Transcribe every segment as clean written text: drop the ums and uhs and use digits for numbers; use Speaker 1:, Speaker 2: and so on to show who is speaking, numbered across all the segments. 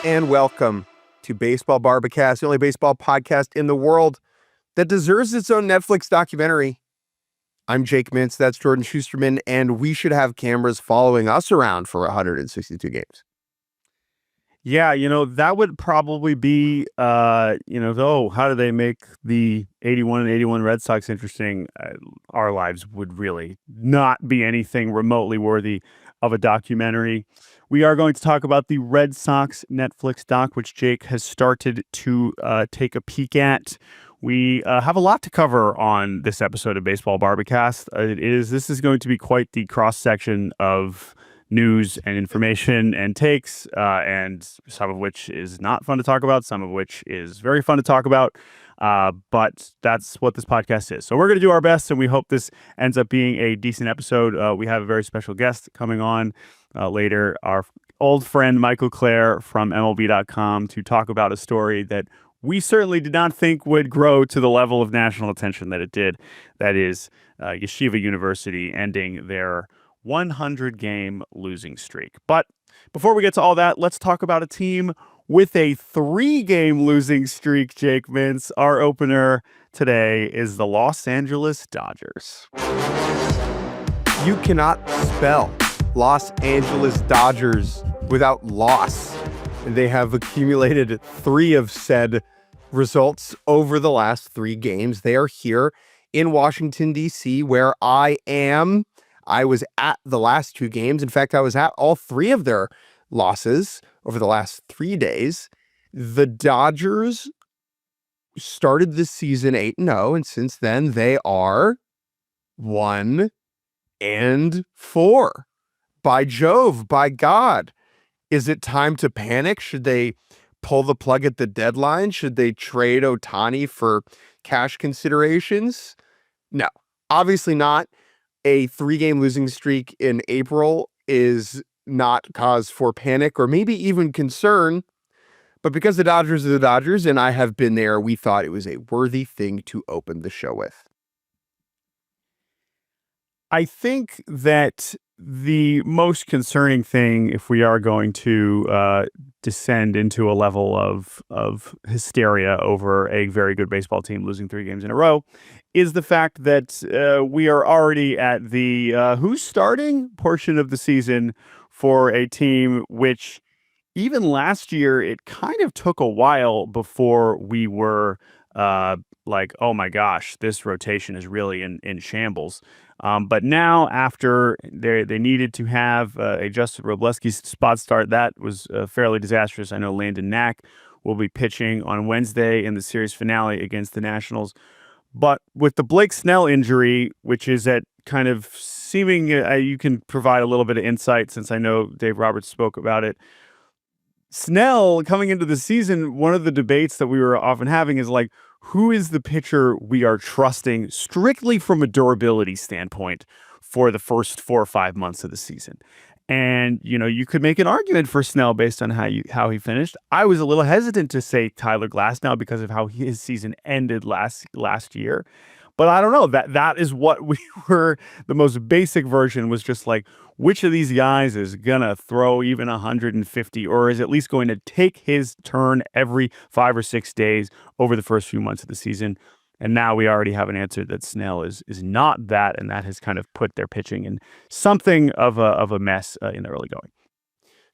Speaker 1: and welcome to Baseball Barbacast, the only baseball podcast in the world that deserves its own Netflix documentary. I'm Jake Mintz, that's Jordan Shusterman, and we should have cameras following us around for 162 games.
Speaker 2: Yeah, that would probably be, how do they make the 81 and 81 Red Sox interesting? Our lives would really not be anything remotely worthy of a documentary. We are going to talk about the Red Sox Netflix doc, which Jake has started to take a peek at. We have a lot to cover on this episode of Baseball Barbacast. This is going to be quite the cross-section of news and information and takes, and some of which is not fun to talk about, some of which is very fun to talk about. But that's what this podcast is. So we're going to do our best, and we hope this ends up being a decent episode. We have a very special guest coming on later, our old friend Michael Clair from MLB.com, to talk about a story that we certainly did not think would grow to the level of national attention that it did. That is Yeshiva University ending their 100-game losing streak. But before we get to all that, let's talk about a team with a 3-game losing streak, Jake Mintz. Our opener today is the Los Angeles Dodgers.
Speaker 1: You cannot spell Los Angeles Dodgers without loss. They have accumulated 3 of said results over the last 3 games. They are here in Washington, D.C., where I am. I was at the last 2 games. In fact, I was at all 3 of their losses over the last 3 days. The Dodgers started this season 8-0, and since then they are 1-4. By Jove, by God. Is it time to panic? Should they pull the plug at the deadline? Should they trade Ohtani for cash considerations? No, obviously not. A 3-game losing streak in April is not cause for panic or maybe even concern. But because the Dodgers are the Dodgers and I have been there, we thought it was a worthy thing to open the show with.
Speaker 2: I think that the most concerning thing, if we are going to descend into a level of hysteria over a very good baseball team losing 3 games in a row, is the fact that we are already at the who's starting portion of the season for a team which even last year, it kind of took a while before we were like, oh my gosh, this rotation is really in shambles. But now, after they needed to have a Justin Robleski spot start, that was fairly disastrous. I know Landon Knack will be pitching on Wednesday in the series finale against the Nationals. But with the Blake Snell injury, which is at kind of seeming, you can provide a little bit of insight since I know Dave Roberts spoke about it. Snell, coming into the season, one of the debates that we were often having is like, who is the pitcher we are trusting strictly from a durability standpoint for the first 4 or 5 months of the season? And, you could make an argument for Snell based on how he finished. I was a little hesitant to say Tyler Glasnow because of how his season ended last year. But I don't know, that is what we were, the most basic version was just like, which of these guys is going to throw even 150 or is at least going to take his turn every 5 or 6 days over the first few months of the season. And now we already have an answer that Snell is not that, and that has kind of put their pitching in something of a mess in the early going.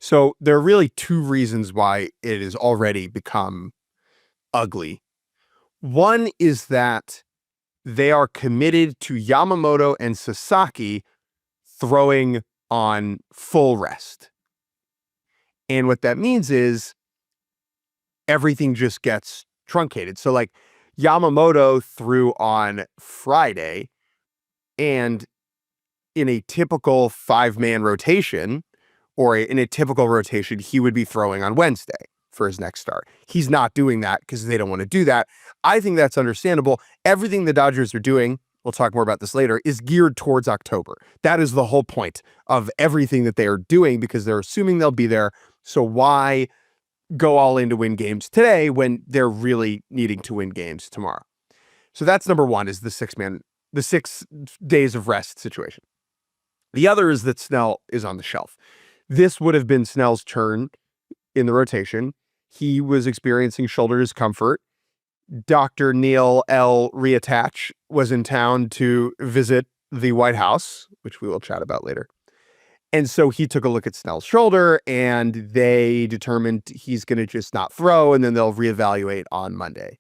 Speaker 1: So there are really 2 reasons why it has already become ugly. One is that they are committed to Yamamoto and Sasaki throwing on full rest. And what that means is everything just gets truncated. So like Yamamoto threw on Friday, and in a typical 5-man rotation or in a typical rotation, he would be throwing on Wednesday for his next start. He's not doing that because they don't want to do that. I think that's understandable. Everything the Dodgers are doing, we'll talk more about this later, is geared towards October. That is the whole point of everything that they are doing because they're assuming they'll be there. So why go all in to win games today when they're really needing to win games tomorrow? So that's number one, is the 6 days of rest situation. The other is that Snell is on the shelf. This would have been Snell's turn in the rotation he was experiencing shoulder discomfort. Dr. Neil L. Reattach was in town to visit the White House, which we will chat about later. And so he took a look at Snell's shoulder, and they determined he's going to just not throw, and then they'll reevaluate on Monday.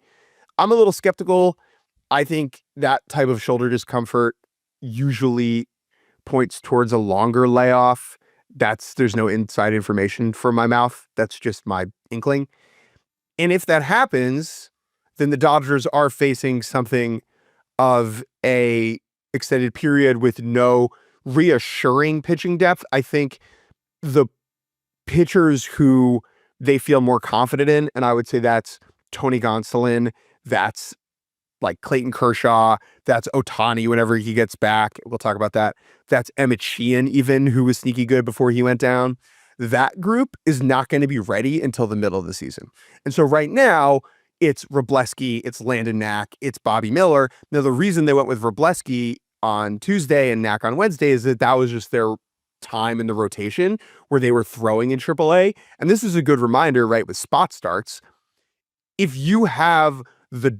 Speaker 1: I'm a little skeptical. I think that type of shoulder discomfort usually points towards a longer layoff. There's no inside information from my mouth. That's just my inkling. And if that happens, then the Dodgers are facing something of a extended period with no reassuring pitching depth. I think the pitchers who they feel more confident in, and I would say that's Tony Gonsolin, that's like Clayton Kershaw, that's Ohtani whenever he gets back. We'll talk about that. That's Emmett Sheehan even, who was sneaky good before he went down. That group is not going to be ready until the middle of the season. And so right now, it's Wrobleski, it's Landon Knack, it's Bobby Miller. Now, the reason they went with Wrobleski on Tuesday and Knack on Wednesday is that was just their time in the rotation where they were throwing in AAA. And this is a good reminder, right, with spot starts. If you have the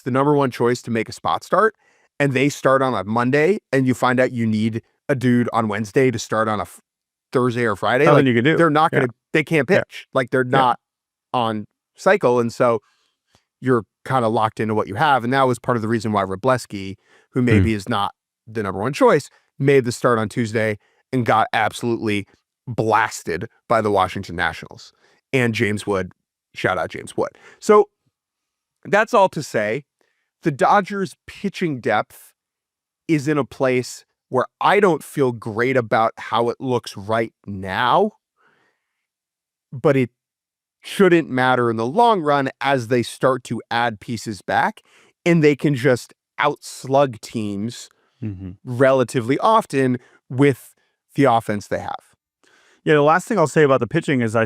Speaker 1: number one choice to make a spot start, and they start on a Monday, and you find out you need a dude on Wednesday to start on a Thursday or Friday,
Speaker 2: nothing you can do.
Speaker 1: They're not going to, they can't pitch. Like they're not on cycle. And so you're kind of locked into what you have. And that was part of the reason why Wrobleski, who maybe is not the number one choice, made the start on Tuesday and got absolutely blasted by the Washington Nationals. And James Wood, shout out James Wood. So that's all to say, the Dodgers pitching depth is in a place where I don't feel great about how it looks right now, but it shouldn't matter in the long run as they start to add pieces back, and they can just outslug teams relatively often with the offense they have.
Speaker 2: Yeah, the last thing I'll say about the pitching is I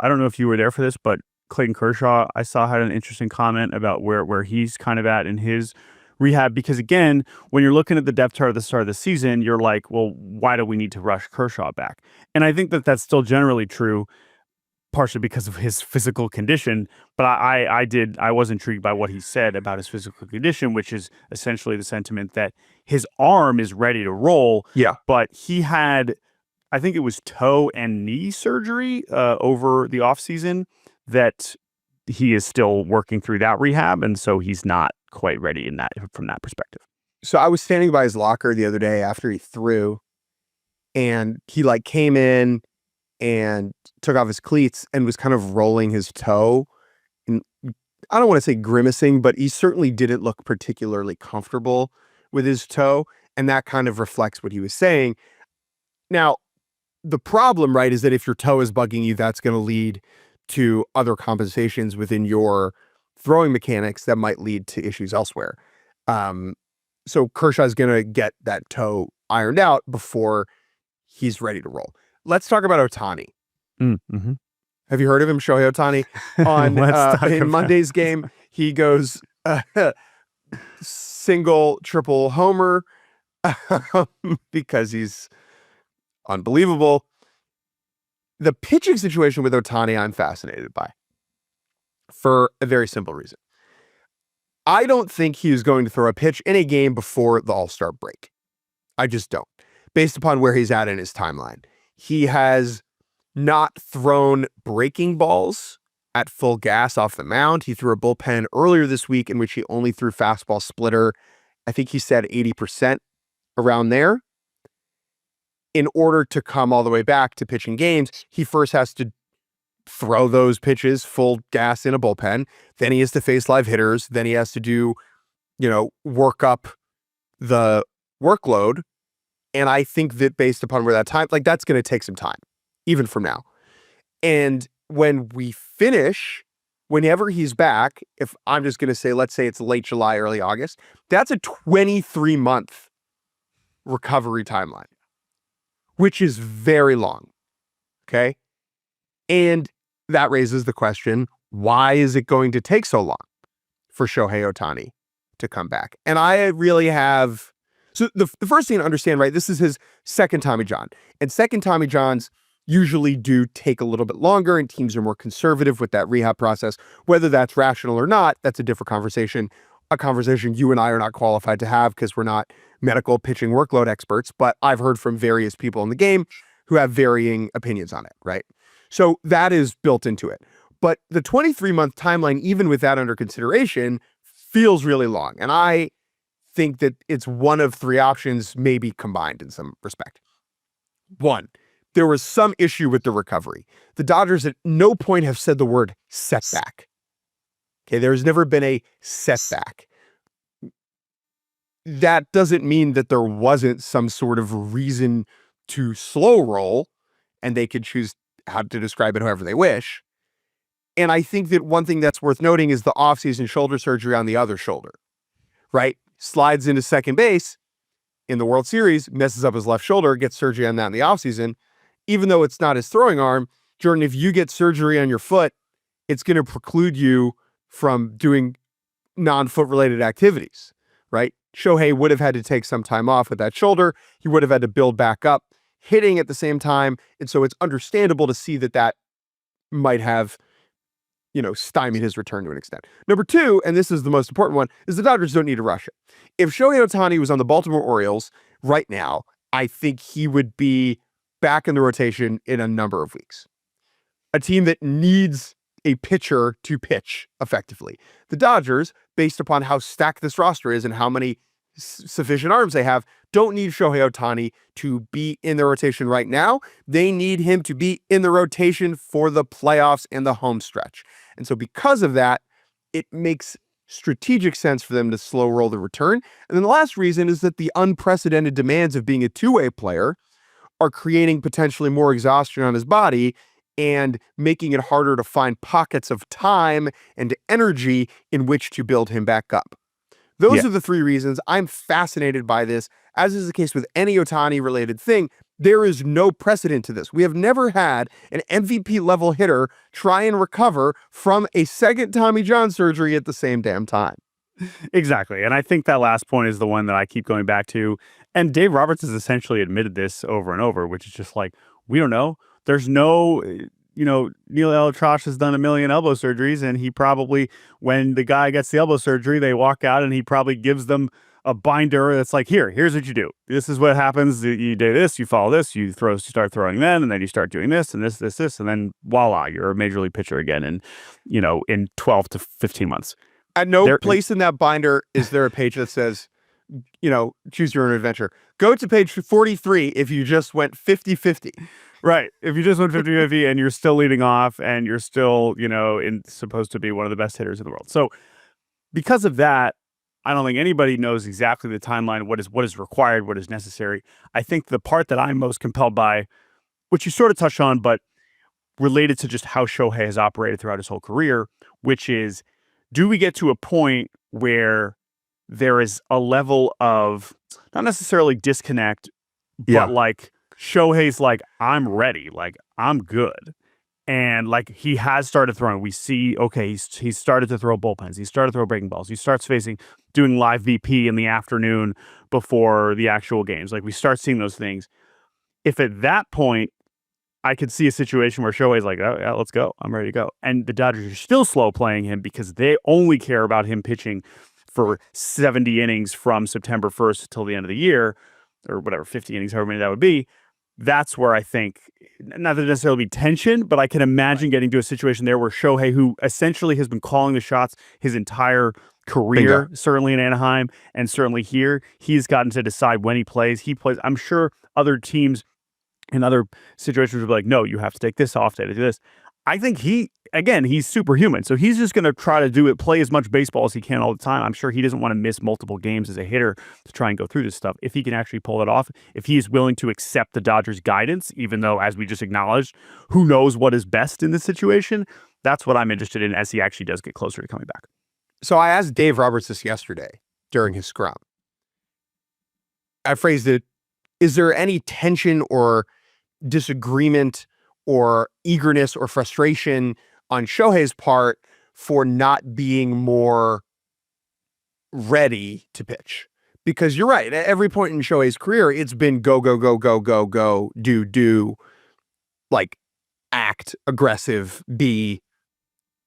Speaker 2: don't know if you were there for this, but Clayton Kershaw, I saw, had an interesting comment about where he's kind of at in his rehab. Because again, when you're looking at the depth chart at the start of the season, you're like, well, why do we need to rush Kershaw back? And I think that that's still generally true, partially because of his physical condition. But I was intrigued by what he said about his physical condition, which is essentially the sentiment that his arm is ready to roll.
Speaker 1: Yeah.
Speaker 2: But he had, I think it was toe and knee surgery over the offseason that he is still working through that rehab. And so he's not quite ready from that perspective.
Speaker 1: So I was standing by his locker the other day after he threw, and he like came in and took off his cleats and was kind of rolling his toe. And I don't want to say grimacing, but he certainly didn't look particularly comfortable with his toe. And that kind of reflects what he was saying. Now, the problem, right, is that if your toe is bugging you, that's going to lead to other compensations within your throwing mechanics that might lead to issues elsewhere. So Kershaw's going to get that toe ironed out before he's ready to roll. Let's talk about Ohtani.
Speaker 2: Mm-hmm.
Speaker 1: Have you heard of him, Shohei Ohtani? In Monday's game, he goes single, triple homer because he's unbelievable. The pitching situation with Ohtani, I'm fascinated by for a very simple reason. I don't think he is going to throw a pitch in a game before the All-Star break. I just don't, based upon where he's at in his timeline. He has not thrown breaking balls at full gas off the mound. He threw a bullpen earlier this week in which he only threw fastball splitter. I think he said 80% around there. In order to come all the way back to pitching games, he first has to throw those pitches full gas in a bullpen. Then he has to face live hitters. Then he has to do, work up the workload. And I think that based upon where that time, like that's going to take some time, even from now. And when we finish, whenever he's back, if I'm just going to say, let's say it's late July, early August, that's a 23-month recovery timeline, which is very long. Okay. And that raises the question, why is it going to take so long for Shohei Ohtani to come back? And I really have, so the first thing to understand, right, this is his second Tommy John. And second Tommy Johns, usually do take a little bit longer, and teams are more conservative with that rehab process. Whether that's rational or not, that's a different conversation, a conversation you and I are not qualified to have because we're not medical pitching workload experts, but I've heard from various people in the game who have varying opinions on it, right? So that is built into it. But the 23-month timeline, even with that under consideration, feels really long. And I think that it's one of three options, maybe combined in some respect. One, there was some issue with the recovery. The Dodgers at no point have said the word setback. Okay, there's never been a setback. That doesn't mean that there wasn't some sort of reason to slow roll, and they could choose how to describe it however they wish. And I think that one thing that's worth noting is the offseason shoulder surgery on the other shoulder, right? Slides into second base in the World Series, messes up his left shoulder, gets surgery on that in the offseason. Even though it's not his throwing arm, Jordan, if you get surgery on your foot, it's going to preclude you from doing non-foot related activities, right? Shohei would have had to take some time off with that shoulder. He would have had to build back up, hitting at the same time. And so it's understandable to see that that might have, stymied his return to an extent. Number two, and this is the most important one, is the Dodgers don't need to rush it. If Shohei Ohtani was on the Baltimore Orioles right now, I think he would be back in the rotation in a number of weeks. A team that needs a pitcher to pitch effectively. The Dodgers, based upon how stacked this roster is and how many sufficient arms they have, don't need Shohei Ohtani to be in the rotation right now. They need him to be in the rotation for the playoffs and the home stretch. And so because of that, it makes strategic sense for them to slow roll the return. And then the last reason is that the unprecedented demands of being a two-way player are creating potentially more exhaustion on his body and making it harder to find pockets of time and energy in which to build him back up. Those are the three reasons. I'm fascinated by this. As is the case with any Ohtani-related thing, there is no precedent to this. We have never had an MVP-level hitter try and recover from a second Tommy John surgery at the same damn time.
Speaker 2: Exactly. And I think that last point is the one that I keep going back to. And Dave Roberts has essentially admitted this over and over, which is just like, we don't know. There's no, Neil Elitrosh has done 1 million elbow surgeries, and he probably, when the guy gets the elbow surgery, they walk out and he probably gives them a binder that's like, here's what you do. This is what happens. You do this, you follow this, you start throwing then, and then you start doing this and this, and then voila, you're a major league pitcher again in 12 to 15 months.
Speaker 1: At no place in that binder is there a page that says, choose your own adventure. Go to page 43 if you just went 50-50.
Speaker 2: Right. If you just went 50-50 and you're still leading off and you're still, supposed to be one of the best hitters in the world. So because of that, I don't think anybody knows exactly the timeline, what is required, what is necessary. I think the part that I'm most compelled by, which you sort of touched on, but related to just how Shohei has operated throughout his whole career, which is, do we get to a point where there is a level of not necessarily disconnect, but like Shohei's like, I'm ready, like I'm good. And like he has started throwing. We see, okay, he's started to throw bullpens. He started to throw breaking balls. He starts doing live VP in the afternoon before the actual games. Like we start seeing those things. If at that point, I could see a situation where Shohei's like, oh yeah, let's go. I'm ready to go. And the Dodgers are still slow playing him because they only care about him pitching for 70 innings from September 1st till the end of the year, or whatever, 50 innings, however many that would be. That's where I think, not that necessarily be tension, but I can imagine getting to a situation there where Shohei, who essentially has been calling the shots his entire career, certainly in Anaheim and certainly here, he's gotten to decide when he plays. He plays. I'm sure other teams in other situations would be like, no, you have to take this off day to do this. I think he's superhuman. So he's just going to try to play as much baseball as he can all the time. I'm sure he doesn't want to miss multiple games as a hitter to try and go through this stuff. If he can actually pull it off, if he is willing to accept the Dodgers' guidance, even though, as we just acknowledged, who knows what is best in this situation, that's what I'm interested in as he actually does get closer to coming back.
Speaker 1: So I asked Dave Roberts this yesterday during his scrum. I phrased it, is there any tension or disagreement or eagerness or frustration on Shohei's part for not being more ready to pitch? Because you're right. At every point in Shohei's career, it's been go, go, go, go, go, go, do. like act aggressive, be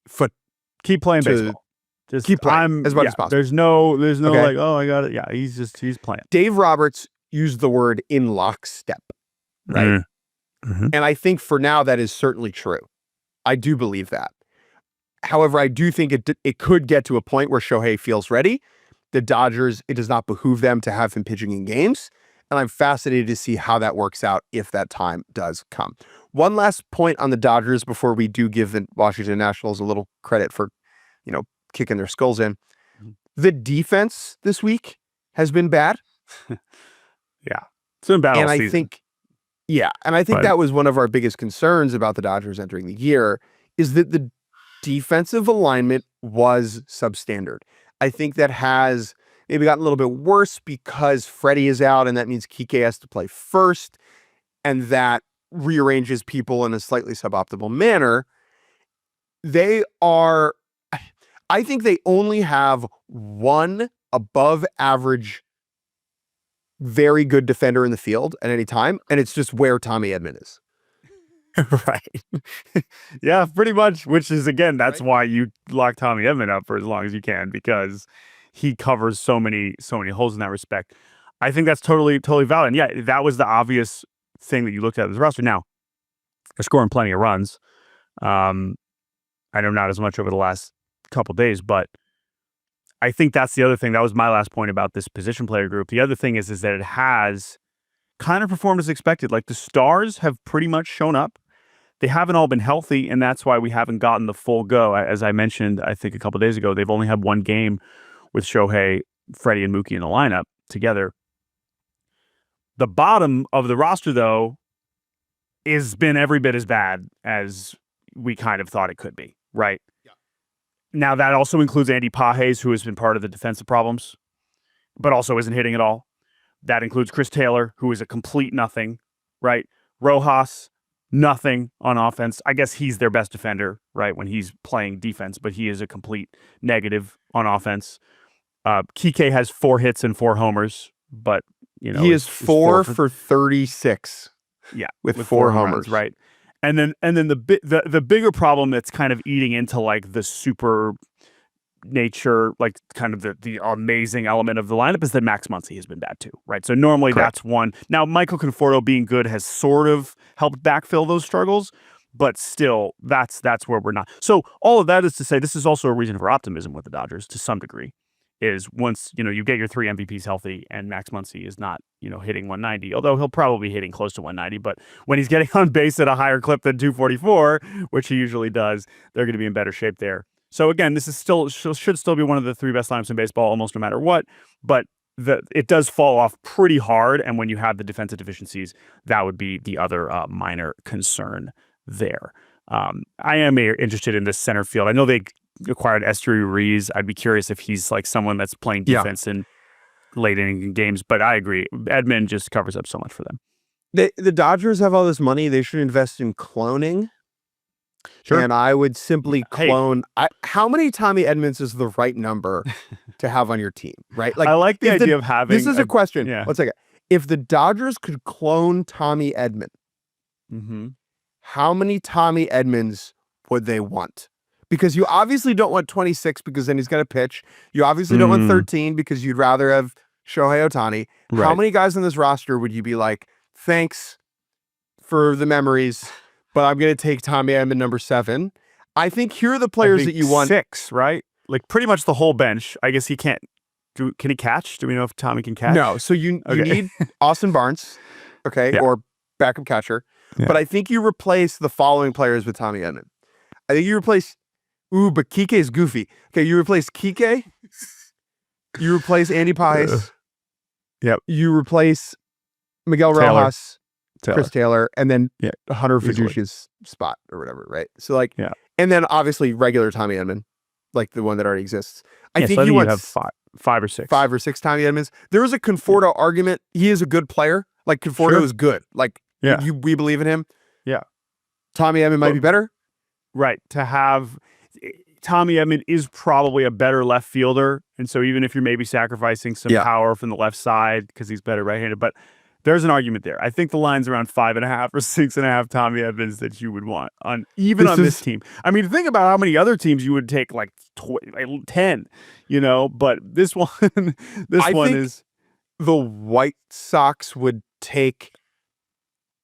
Speaker 1: foot
Speaker 2: Keep playing
Speaker 1: to
Speaker 2: baseball. Just
Speaker 1: keep playing as much as possible.
Speaker 2: There's no
Speaker 1: Okay.
Speaker 2: like, oh, I got it. Yeah, he's playing.
Speaker 1: Dave Roberts used the word in lockstep, right?
Speaker 2: Mm-hmm.
Speaker 1: And I think for now that is certainly true. I do believe that. However, I do think it could get to a point where Shohei feels ready. The Dodgers, it does not behoove them to have him pitching in games. And I'm fascinated to see how that works out if that time does come. One last point on the Dodgers before we do give the Washington Nationals a little credit for, kicking their skulls in. The defense this week has been bad.
Speaker 2: Yeah. It's been bad all season.
Speaker 1: I think that was one of our biggest concerns about the Dodgers entering the year is that the defensive alignment was substandard. I think that has maybe gotten a little bit worse because Freddie is out and that means Kike has to play first and that rearranges people in a slightly suboptimal manner. I think they only have one above average, very good defender in the field at any time, and it's just where Tommy Edman is.
Speaker 2: Right. Yeah, pretty much, which is, again, that's why you lock Tommy Edman up for as long as you can, because he covers so many holes in that respect. I think that's totally valid. And yeah, that was the obvious thing that you looked at as a roster. Now, they're scoring plenty of runs. I know not as much over the last couple days, but I think that's the other thing. That was my last point about this position player group. The other thing is that it has kind of performed as expected. Like the stars have pretty much shown up. They haven't all been healthy, and that's why we haven't gotten the full go. As I mentioned, I think a couple days ago, they've only had one game with Shohei, Freddie, and Mookie in the lineup together. The bottom of the roster, though, has been every bit as bad as we kind of thought it could be, right? Yeah. Now, that also includes Andy Pages, who has been part of the defensive problems, but also isn't hitting at all. That includes Chris Taylor, who is a complete nothing, right? Rojas, nothing on offense. I guess he's their best defender, right, when he's playing defense, but he is a complete negative on offense. Kike has 4 hits and 4 homers, but
Speaker 1: he is 4 for 36.
Speaker 2: Yeah,
Speaker 1: with 4 homers,
Speaker 2: right? And then the bigger problem that's kind of eating into like the super nature, like kind of the amazing element of the lineup is that Max Muncy has been bad too, right? So normally That's one. Now Michael Conforto being good has sort of helped backfill those struggles, but still that's where we're not. So all of that is to say this is also a reason for optimism with the Dodgers to some degree. Is once you get your 3 MVPs healthy and Max Muncy is not hitting 190, although he'll probably be hitting close to 190, but when he's getting on base at a higher clip than 244, which he usually does, they're going to be in better shape there. So again, this is should still be one of the 3 best lineups in baseball, almost no matter what. But it does fall off pretty hard, and when you have the defensive deficiencies, that would be the other minor concern there. I am interested in this center field. I know they acquired Esteury Ruiz. I'd be curious if he's like someone that's playing defense in late inning games. But I agree, Edman just covers up so much for them.
Speaker 1: The Dodgers have all this money. They should invest in cloning. Sure. And I would simply clone. How many Tommy Edmans is the right number to have on your team, right?
Speaker 2: Like I like the idea of having.
Speaker 1: This is a question.
Speaker 2: Yeah.
Speaker 1: One second. If the Dodgers could clone Tommy Edman, how many Tommy Edmans would they want? Because you obviously don't want 26 because then he's going to pitch. You obviously don't want 13 because you'd rather have Shohei Ohtani. Right. How many guys on this roster would you be like, thanks for the memories, but I'm going to take Tommy Edman number 7? I think here are the players that you want.
Speaker 2: 6, right? Like pretty much the whole bench. I guess he can't. Can he catch? Do we know if Tommy can catch?
Speaker 1: No. So you need Austin Barnes, or backup catcher. Yeah. But I think you replace the following players with Tommy Edman. I think you replace. But Kike is goofy. Okay, you replace Kike. You replace Andy Pages.
Speaker 2: Yep.
Speaker 1: You replace Miguel Rojas, Chris Taylor, and then Hunter Fiducia's spot or whatever, right? So and then obviously regular Tommy Edman, like the one that already exists. I think you have
Speaker 2: 5 or 6.
Speaker 1: 5 or 6 Tommy Edmans. There is a Conforto argument. He is a good player. Like Conforto is good. Like we believe in him.
Speaker 2: Yeah.
Speaker 1: Tommy Edman might be better.
Speaker 2: Right. To have Tommy Edman is probably a better left fielder. And so even if you're maybe sacrificing some power from the left side because he's better right-handed, but There's an argument there. I think the line's around 5.5 or 6.5 Tommy Edmonds that you would want on this team. I mean, think about how many other teams you would take, like 10, but this one,
Speaker 1: I think the White Sox would take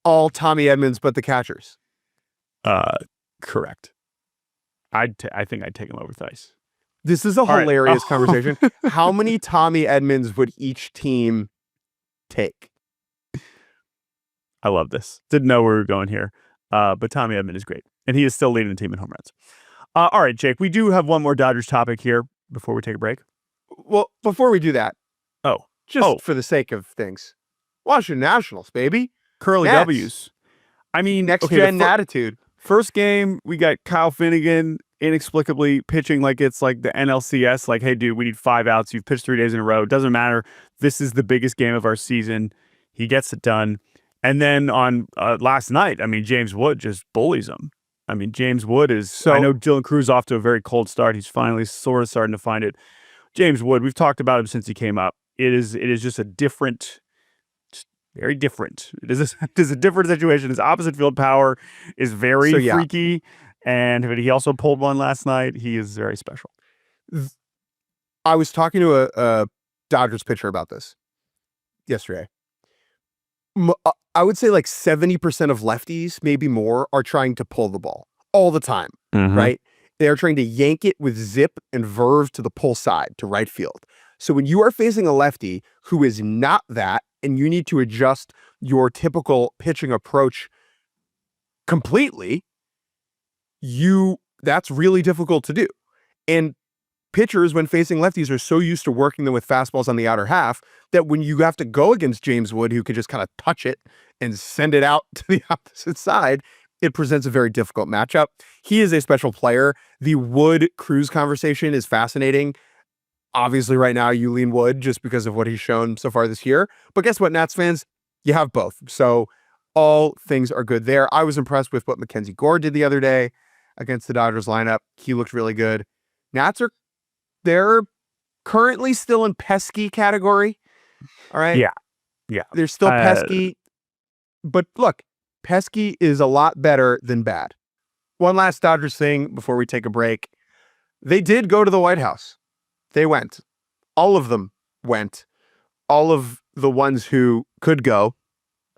Speaker 1: all Tommy Edmonds but the catchers.
Speaker 2: Correct. I think I'd take him over Theis.
Speaker 1: This is a hilarious conversation. How many Tommy Edmonds would each team take?
Speaker 2: I love this. Didn't know where we were going here. But Tommy Edman is great. And he is still leading the team in home runs. All right, Jake, we do have one more Dodgers topic here before we take a break.
Speaker 1: Well, before we do that, for the sake of things, Washington Nationals, baby.
Speaker 2: Curly
Speaker 1: Nats.
Speaker 2: W's. I mean,
Speaker 1: next-gen attitude.
Speaker 2: First game, we got Kyle Finnegan inexplicably pitching like it's like the NLCS. Like, hey, dude, we need 5 outs. You've pitched 3 days in a row. Doesn't matter. This is the biggest game of our season. He gets it done. And then on last night, I mean, James Wood just bullies him. I mean, James Wood is... I know Dylan Cruz off to a very cold start. He's finally sort of starting to find it. James Wood, we've talked about him since he came up. It is just a different... Very different. It is a different situation. His opposite field power is very freaky. And he also pulled one last night. He is very special.
Speaker 1: I was talking to a Dodgers pitcher about this yesterday. I would say like 70% of lefties, maybe more, are trying to pull the ball all the time, right? They are trying to yank it with zip and verve to the pull side, to right field. So when you are facing a lefty who is not that, and you need to adjust your typical pitching approach completely, that's really difficult to do. And pitchers, when facing lefties, are so used to working them with fastballs on the outer half that when you have to go against James Wood, who can just kind of touch it and send it out to the opposite side, it presents a very difficult matchup. He is a special player. The Wood-Cruz conversation is fascinating. Obviously, right now, you lean Wood just because of what he's shown so far this year. But guess what, Nats fans? You have both. So all things are good there. I was impressed with what Mackenzie Gore did the other day against the Dodgers lineup. He looked really good. Nats they're currently still in pesky category. All right?
Speaker 2: Yeah.
Speaker 1: They're still pesky. But look, pesky is a lot better than bad. One last Dodgers thing before we take a break. They did go to the White House. They went. All of them went. All of the ones who could go.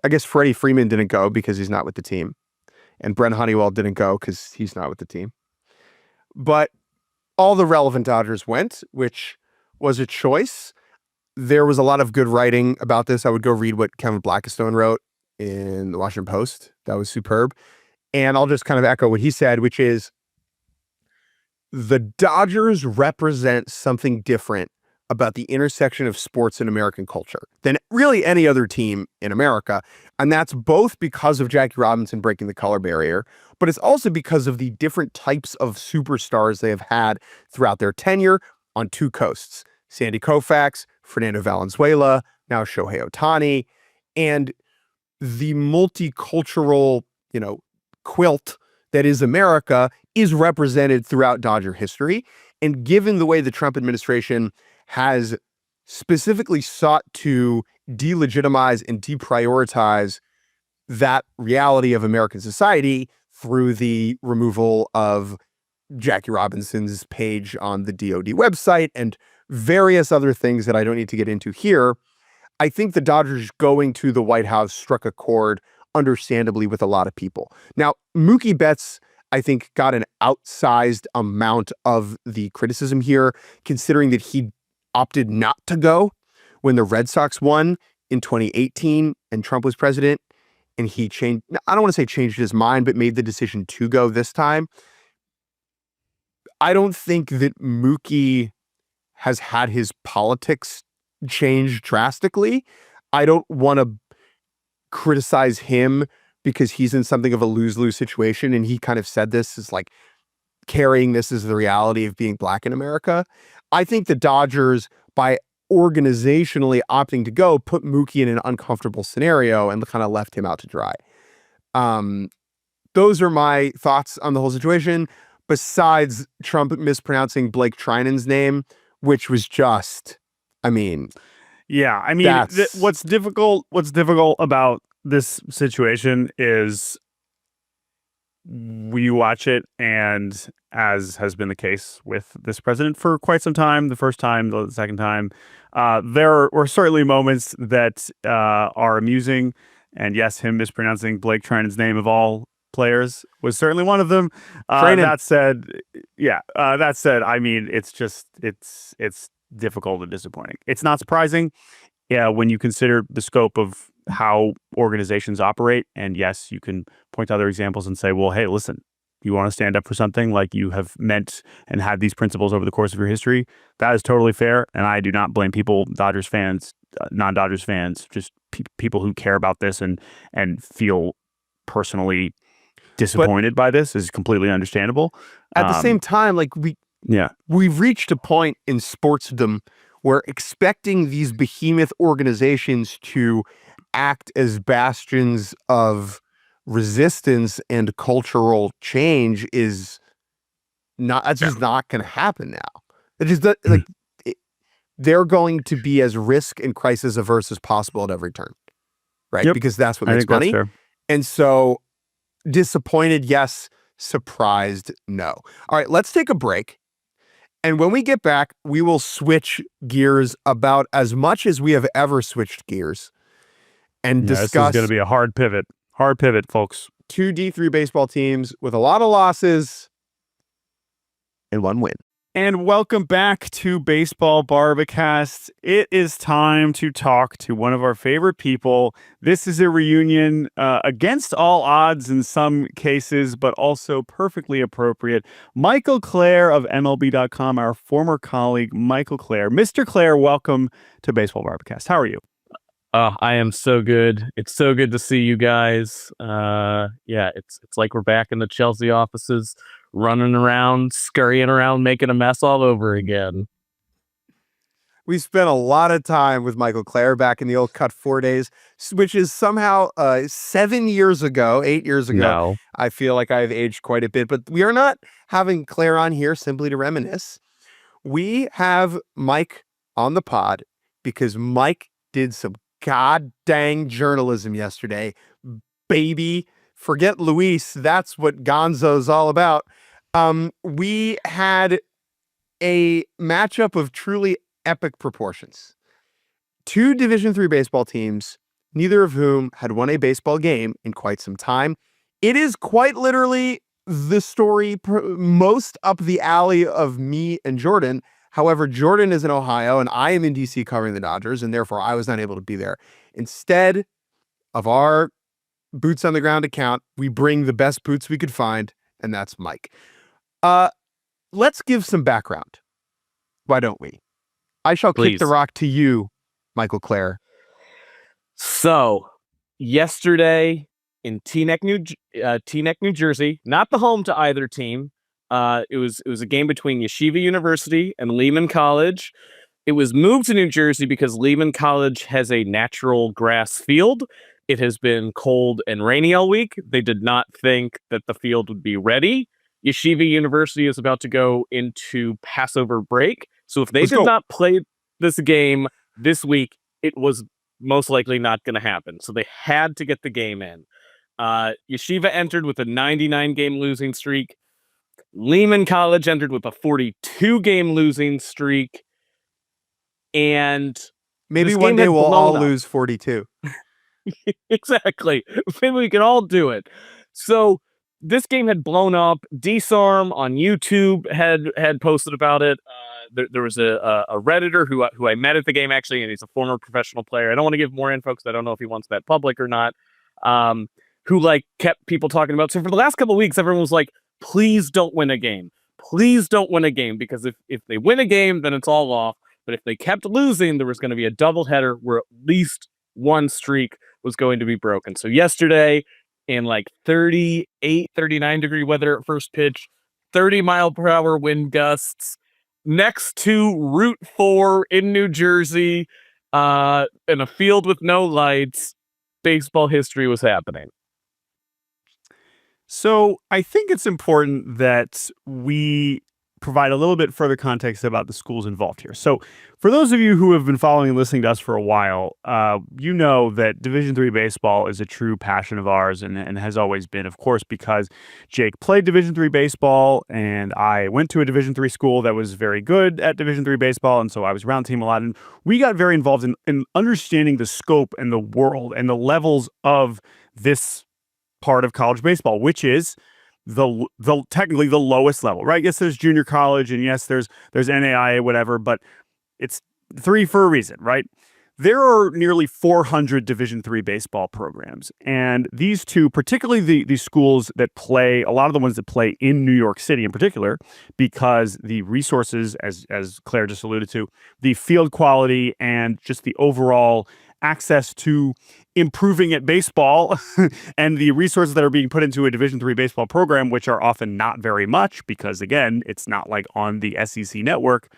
Speaker 1: I guess Freddie Freeman didn't go because he's not with the team. And Brent Honeywell didn't go because he's not with the team. But all the relevant Dodgers went, which was a choice. There was a lot of good writing about this. I would go read what Kevin Blackistone wrote in the Washington Post. That was superb. And I'll just kind of echo what he said, which is the Dodgers represent something different about the intersection of sports and American culture than really any other team in America. And that's both because of Jackie Robinson breaking the color barrier, but it's also because of the different types of superstars they have had throughout their tenure on 2 coasts. Sandy Koufax, Fernando Valenzuela, now Shohei Ohtani, and the multicultural, quilt that is America is represented throughout Dodger history. And given the way the Trump administration has specifically sought to delegitimize and deprioritize that reality of American society through the removal of Jackie Robinson's page on the DoD website and various other things that I don't need to get into here, I think the Dodgers going to the White House struck a chord understandably with a lot of people. Now, Mookie Betts, I think, got an outsized amount of the criticism here, considering that he opted not to go when the Red Sox won in 2018 and Trump was president. And he changed, I don't want to say changed his mind, but made the decision to go this time. I don't think that Mookie has had his politics change drastically. I don't want to criticize him because he's in something of a lose-lose situation. And he kind of said this is like carrying this as the reality of being black in America. I think the Dodgers, by organizationally opting to go, put Mookie in an uncomfortable scenario and kind of left him out to dry. Those are my thoughts on the whole situation, besides Trump mispronouncing Blake Trinan's name, which was just,
Speaker 2: Yeah, I mean,
Speaker 1: That's
Speaker 2: what's difficult about this situation is we watch it, and as has been the case with this president for quite some time, the first time, the second time, there were certainly moments that are amusing. And yes, him mispronouncing Blake Treinen's name of all players was certainly one of them.
Speaker 1: training.
Speaker 2: That said, I mean, it's difficult and disappointing. It's not surprising, yeah, when you consider the scope of how organizations operate. And yes, you can point to other examples and say, well, hey, listen, you want to stand up for something like you have meant and had these principles over the course of your history. That is totally fair. And I do not blame people, Dodgers fans, non-Dodgers fans, just people who care about this and feel personally disappointed by this is completely understandable.
Speaker 1: At the same time, like we've reached a point in sportsdom where expecting these behemoth organizations to act as bastions of resistance and cultural change is not, that's just not going to happen now. It just like they're going to be as risk and crisis averse as possible at every turn, right?
Speaker 2: Yep.
Speaker 1: Because that's what makes money.
Speaker 2: That's fair.
Speaker 1: And so disappointed, yes. Surprised, no. All right, let's take a break. And when we get back, we will switch gears about as much as we have ever switched gears and discuss.
Speaker 2: This is going to be a hard pivot. Hard pivot, folks.
Speaker 1: 2 D3 baseball teams with a lot of losses and 1 win.
Speaker 2: And welcome back to Baseball Barbacast. It is time to talk to one of our favorite people. This is a reunion against all odds in some cases, but also perfectly appropriate. Michael Clair of MLB.com, our former colleague, Michael Clair. Mr. Clair, welcome to Baseball Barbacast. How are you?
Speaker 3: I am so good. It's so good to see you guys. It's like we're back in the Chelsea offices, running around, scurrying around, making a mess all over again.
Speaker 1: We spent a lot of time with Michael Clair back in the old Cut 4 days, which is somehow 7 years ago, 8 years ago.
Speaker 3: No.
Speaker 1: I feel like I've aged quite a bit, but we are not having Clair on here simply to reminisce. We have Mike on the pod because Mike did some god dang journalism yesterday. Baby, forget Luis. That's what Gonzo's all about. We had a matchup of truly epic proportions. 2 Division III baseball teams, neither of whom had won a baseball game in quite some time. It is quite literally the story most up the alley of me and Jordan. However, Jordan is in Ohio and I am in DC covering the Dodgers, and therefore I was not able to be there. Instead of our boots on the ground account, we bring the best boots we could find, and that's Mike. Let's give some background. Why don't we? I shall kick the rock to you, Michael Clair.
Speaker 3: So, yesterday in Teaneck, New Jersey, not the home to either team. It was a game between Yeshiva University and Lehman College. It was moved to New Jersey because Lehman College has a natural grass field. It has been cold and rainy all week. They did not think that the field would be ready. Yeshiva University is about to go into Passover break. So if they did not play this game this week, it was most likely not going to happen. So they had to get the game in. Yeshiva entered with a 99-game losing streak. Lehman College entered with a 42-game losing streak. And
Speaker 1: maybe one day we'll all lose 42.
Speaker 3: Exactly. Maybe we can all do it. So this game had blown up. Disarm on YouTube had posted about it. There was a Redditor who I met at the game, actually, and he's a former professional player. I don't want to give more info because I don't know if he wants that public or not. Who kept people talking about. So for the last couple of weeks, everyone was like, please don't win a game. Please don't win a game, because if they win a game, then it's all off. But if they kept losing, there was going to be a doubleheader where at least one streak was going to be broken. So yesterday, in 38, 39 degree weather at first pitch, 30 mile per hour wind gusts, next to Route 4 in New Jersey, in a field with no lights, baseball history was happening.
Speaker 2: So I think it's important that we provide a little bit further context about the schools involved here. So for those of you who have been following and listening to us for a while, you know that Division III baseball is a true passion of ours and has always been, of course, because Jake played Division III baseball and I went to a Division III school that was very good at Division III baseball. And so I was around the team a lot. And we got very involved in understanding the scope and the world and the levels of this part of college baseball, which is the technically the lowest level, right? Yes, there's junior college and yes, there's NAIA, whatever, but it's 3 for a reason, right? There are nearly 400 Division III baseball programs, and these two, particularly the schools that play, a lot of the ones that play in New York City in particular, because the resources, as Claire just alluded to, the field quality and just the overall access to improving at baseball and the resources that are being put into a Division III baseball program, which are often not very much because, again, it's not like on the SEC network.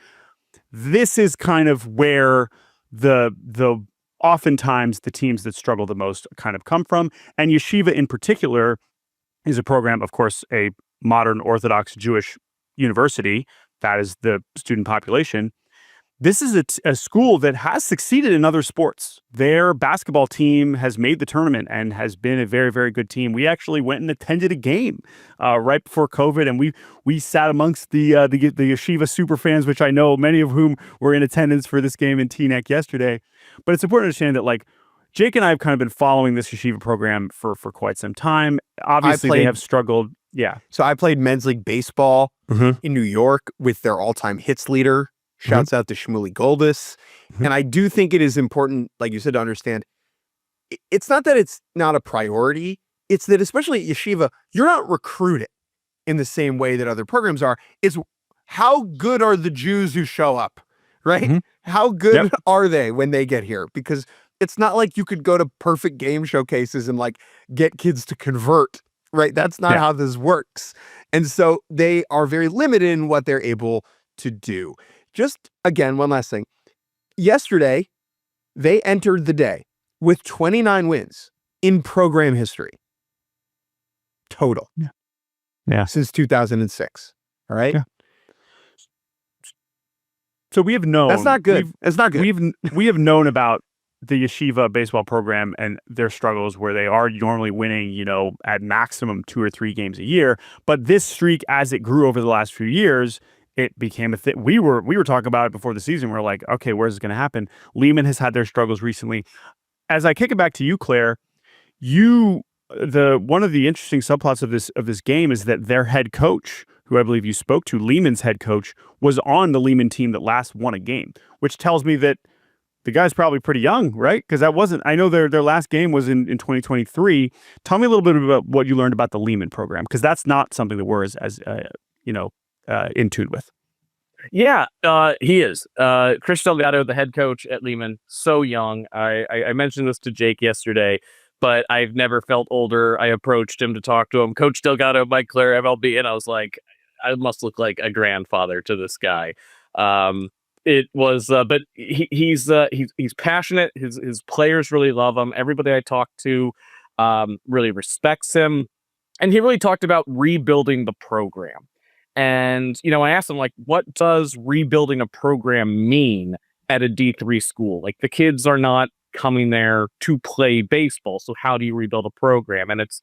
Speaker 2: This is kind of where the oftentimes the teams that struggle the most kind of come from. And Yeshiva in particular is a program, of course, a modern Orthodox Jewish university. That is the student population. This is a school that has succeeded in other sports. Their basketball team has made the tournament and has been a very, very good team. We actually went and attended a game right before COVID, and we sat amongst the Yeshiva super fans, which I know many of whom were in attendance for this game in Teaneck yesterday. But it's important to understand that, like, Jake and I have kind of been following this Yeshiva program for quite some time. Obviously, they have struggled. Yeah.
Speaker 1: So I played men's league baseball in New York with their all-time hits leader. Shouts out to Shmuley Goldis. And I do think it is important, like you said, to understand, it's not that it's not a priority. It's that, especially at Yeshiva, you're not recruited in the same way that other programs are. It's how good are the Jews who show up, right? How good are they when they get here? Because it's not like you could go to perfect game showcases and like get kids to convert, right? That's not how this works. And so they are very limited in what they're able to do. Just, again, one last thing. Yesterday, they entered the day with 29 wins in program history. Total.
Speaker 2: Yeah.
Speaker 1: Since 2006. All right?
Speaker 2: Yeah. So we have known...
Speaker 1: That's not good. That's not good.
Speaker 2: We have known about the Yeshiva baseball program and their struggles where they are normally winning, you know, at maximum 2 or 3 games a year. But this streak, as it grew over the last few years... it became a thing. We were talking about it before the season. We're like, okay, where's this going to happen? Lehman has had their struggles recently. As I kick it back to you, Claire, one of the interesting subplots of this game is that their head coach, who I believe you spoke to, Lehman's head coach, was on the Lehman team that last won a game, which tells me that the guy's probably pretty young, right? Because I know their last game was in 2023. Tell me a little bit about what you learned about the Lehman program, because that's not something that we're as in tune with.
Speaker 3: Yeah, he is. Chris Delgado, the head coach at Lehman, so young. I mentioned this to Jake yesterday, but I've never felt older. I approached him to talk to him. Coach Delgado, Mike Clair, MLB, and I was like, I must look like a grandfather to this guy. It was, but he's passionate. His players really love him. Everybody I talked to really respects him, and he really talked about rebuilding the program. And, you know, I asked him, like, what does rebuilding a program mean at a D3 school? Like, the kids are not coming there to play baseball. So how do you rebuild a program? And it's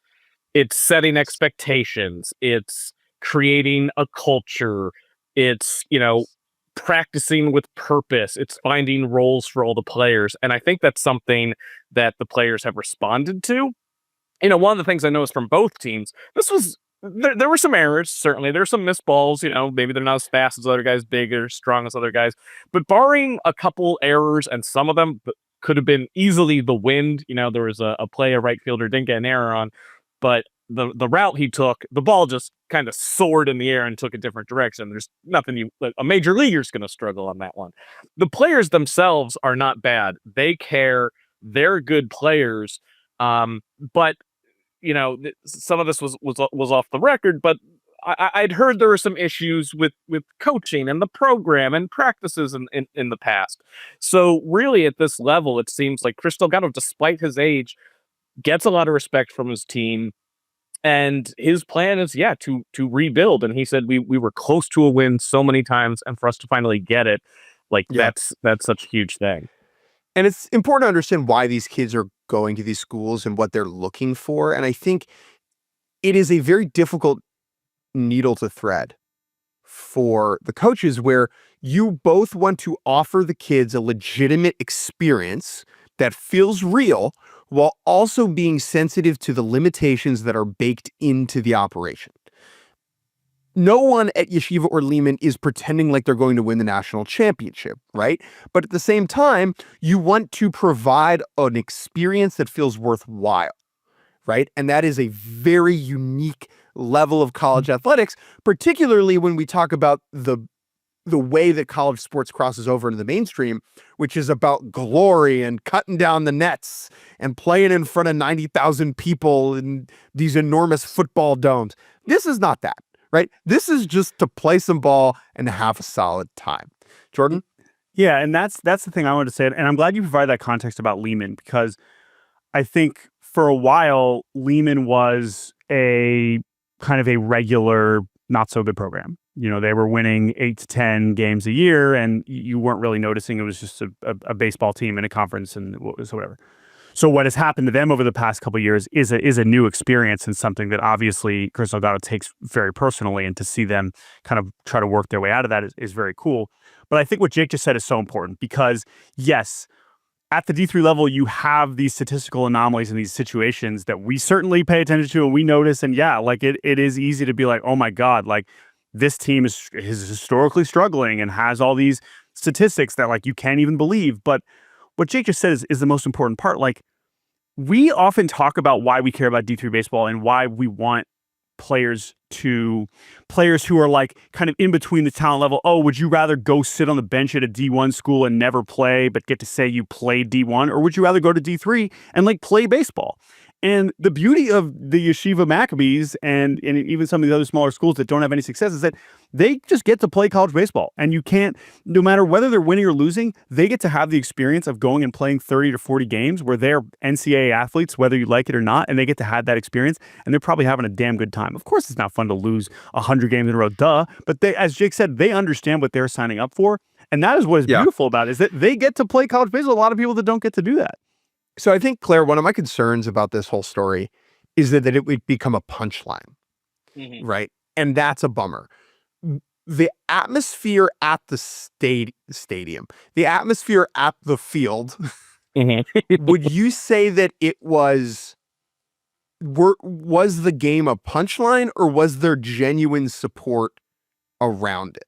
Speaker 3: setting expectations. It's creating a culture. It's, you know, practicing with purpose. It's finding roles for all the players. And I think that's something that the players have responded to. You know, one of the things I noticed from both teams, there were some errors, certainly. There's some missed balls, you know, maybe they're not as fast as other guys, big or strong as other guys. But barring a couple errors, and some of them could have been easily the wind, you know, there was a play a right fielder didn't get an error on, but the route he took, the ball just kind of soared in the air and took a different direction. There's nothing a major leaguer's going to struggle on that one. The players themselves are not bad. They care. They're good players. But you know, some of this was off the record, but I'd heard there were some issues with coaching and the program and practices in the past. So really at this level, it seems like Chris Delgado, despite his age, gets a lot of respect from his team. And his plan is, to rebuild. And he said we were close to a win so many times, and for us to finally get it, like that's such a huge thing.
Speaker 1: And it's important to understand why these kids are going to these schools and what they're looking for. And I think it is a very difficult needle to thread for the coaches, where you both want to offer the kids a legitimate experience that feels real while also being sensitive to the limitations that are baked into the operation. No one at Yeshiva or Lehman is pretending like they're going to win the national championship, right? But at the same time, you want to provide an experience that feels worthwhile, right? And that is a very unique level of college athletics, particularly when we talk about the way that college sports crosses over into the mainstream, which is about glory and cutting down the nets and playing in front of 90,000 people in these enormous football domes. This is not that, right? This is just to play some ball and have a solid time. Jordan?
Speaker 2: Yeah, and that's the thing I wanted to say. And I'm glad you provided that context about Lehman, because I think for a while, Lehman was a kind of a regular, not so good program. They were winning 8 to 10 games a year, and you weren't really noticing. It was just a baseball team in a conference and so whatever. So what has happened to them over the past couple of years is a new experience, and something that obviously Chris Delgado takes very personally, and to see them kind of try to work their way out of that is very cool. But I think what Jake just said is so important, because yes, at the D3 level, you have these statistical anomalies in these situations that we certainly pay attention to and we notice. And it is easy to be like, oh my God, like this team is historically struggling and has all these statistics that like you can't even believe. But what Jake just said is the most important part. Like, we often talk about why we care about D3 baseball and why we want players who are like kind of in between the talent level. Oh, would you rather go sit on the bench at a D1 school and never play, but get to say you played D1? Or would you rather go to D3 and like play baseball? And the beauty of the Yeshiva Maccabees and even some of the other smaller schools that don't have any success is that they just get to play college baseball. And you can't, no matter whether they're winning or losing, they get to have the experience of going and playing 30 to 40 games where they're NCAA athletes, whether you like it or not, and they get to have that experience, and they're probably having a damn good time. Of course, it's not fun to lose 100 games in a row, duh, but they, as Jake said, they understand what they're signing up for. And that is what is beautiful about it, is that they get to play college baseball. A lot of people that don't get to do that.
Speaker 1: So I think, Claire, one of my concerns about this whole story is that it would become a punchline, right? And that's a bummer. The atmosphere at the stadium, the atmosphere at the field, would you say that it was the game a punchline, or was there genuine support around it?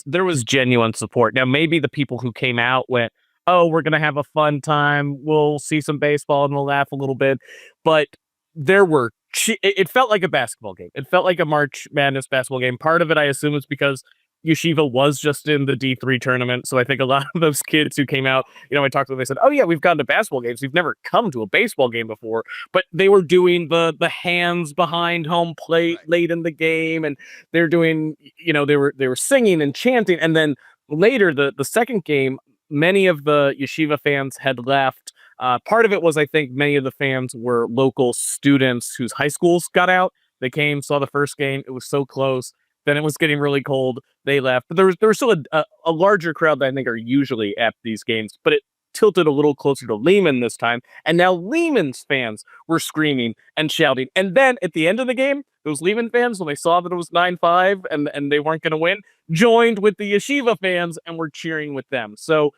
Speaker 3: There was genuine support. Now, maybe the people who came out went, oh, we're going to have a fun time. We'll see some baseball and we'll laugh a little bit. But it felt like a basketball game. It felt like a March Madness basketball game. Part of it, I assume, is because Yeshiva was just in the D3 tournament. So I think a lot of those kids who came out, I talked to them, they said, oh yeah, we've gone to basketball games. We've never come to a baseball game before. But they were doing the hands behind home plate late in the game. And they're doing, they were singing and chanting. And then later, the second game, many of the Yeshiva fans had left. Part of it was, I think, many of the fans were local students whose high schools got out. They came, saw the first game. It was so close. Then it was getting really cold. They left. But there was still a larger crowd that I think are usually at these games. But it tilted a little closer to Lehman this time. And now Lehman's fans were screaming and shouting. And then at the end of the game, those Lehman fans, when they saw that it was 9-5 and they weren't going to win, joined with the Yeshiva fans and were cheering with them. So,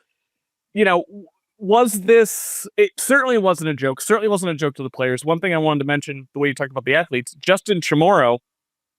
Speaker 3: it certainly wasn't a joke. Certainly wasn't a joke to the players. One thing I wanted to mention, the way you talked about the athletes, Justin Chamorro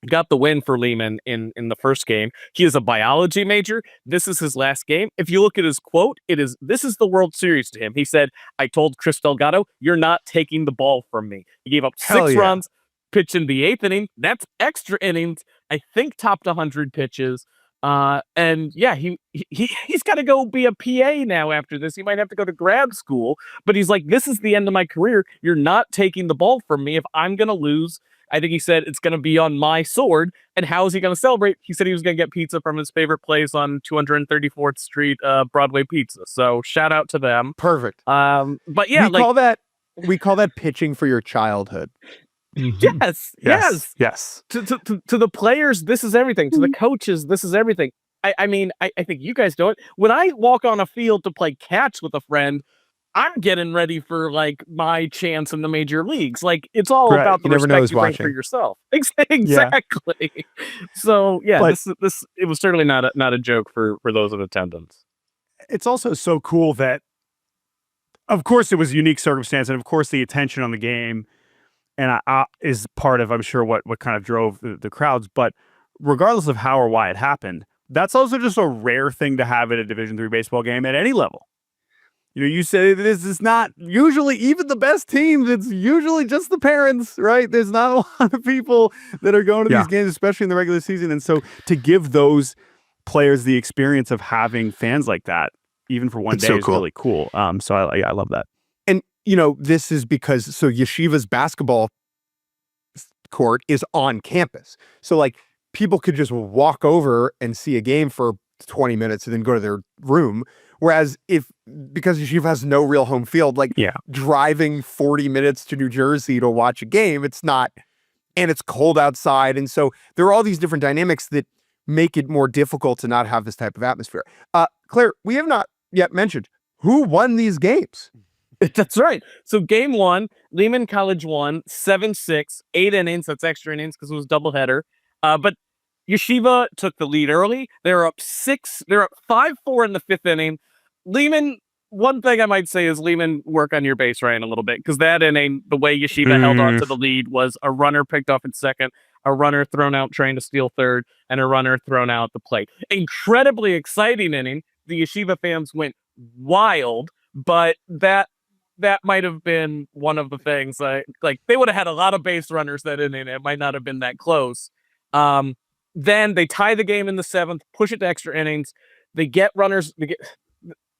Speaker 3: got the win for Lehman in the first game. He is a biology major. This is his last game. If you look at his quote, this is the World Series to him. He said, I told Chris Delgado, you're not taking the ball from me. He gave up 6 runs, pitched in the 8th inning. That's extra innings. I think topped 100 pitches. And yeah, he's got to go be a PA now after this. He might have to go to grad school, but he's like, this is the end of my career. You're not taking the ball from me. If I'm going to lose, I think he said it's going to be on my sword. And how is he going to celebrate? He said he was going to get pizza from his favorite place on 234th Street, Broadway Pizza. So shout out to them.
Speaker 1: Perfect.
Speaker 3: But yeah,
Speaker 1: we call that pitching for your childhood.
Speaker 2: Mhm.
Speaker 3: Yes, yes.
Speaker 2: Yes.
Speaker 3: To the players, this is everything. To the coaches, this is everything. I mean, I think you guys know it. When I walk on a field to play catch with a friend, I'm getting ready for like my chance in the major leagues. Like it's all
Speaker 2: Right.
Speaker 3: about the
Speaker 1: You never know
Speaker 3: respect
Speaker 1: who's
Speaker 3: you bring for
Speaker 1: watching.
Speaker 3: yourself.
Speaker 2: Yeah.
Speaker 3: Exactly. So yeah,
Speaker 2: But
Speaker 3: this it was certainly not a joke for those in attendance.
Speaker 2: it's also so cool that, of course, it was a unique circumstance, and of course, the attention on the game and is part of, I'm sure, what kind of drove the crowds. But regardless of how or why it happened, that's also just a rare thing to have at a Division III baseball game at any level. You know, you say this is not usually even the best teams. It's usually just the parents, right? There's not a lot of people that are going to Yeah. these games, especially in the regular season. And so to give those players the experience of having fans like that, even for one
Speaker 1: It's
Speaker 2: day,
Speaker 1: so
Speaker 2: is
Speaker 1: cool.
Speaker 2: really cool. So I love that.
Speaker 1: And, this is because, Yeshiva's basketball court is on campus. So, like, people could just walk over and see a game for 20 minutes and then go to their room. Whereas because Yeshiva has no real home field, like
Speaker 2: Yeah.
Speaker 1: driving 40 minutes to New Jersey to watch a game, it's not, and it's cold outside. And so there are all these different dynamics that make it more difficult to not have this type of atmosphere. Claire, we have not yet mentioned who won these games.
Speaker 3: That's right. So game one, Lehman College won 7-6, 8 innings. That's extra innings because it was doubleheader. But Yeshiva took the lead early. They're up 5-4 in the fifth inning. Lehman, one thing I might say is Lehman, work on your base running a little bit because that inning, the way Yeshiva held on to the lead was a runner picked off in second, a runner thrown out trying to steal third, and a runner thrown out at the plate. Incredibly exciting inning. The Yeshiva fans went wild, but that might have been one of the things. Like they would have had a lot of base runners that inning. It might not have been that close. Then they tie the game in the seventh, push it to extra innings. They get runners.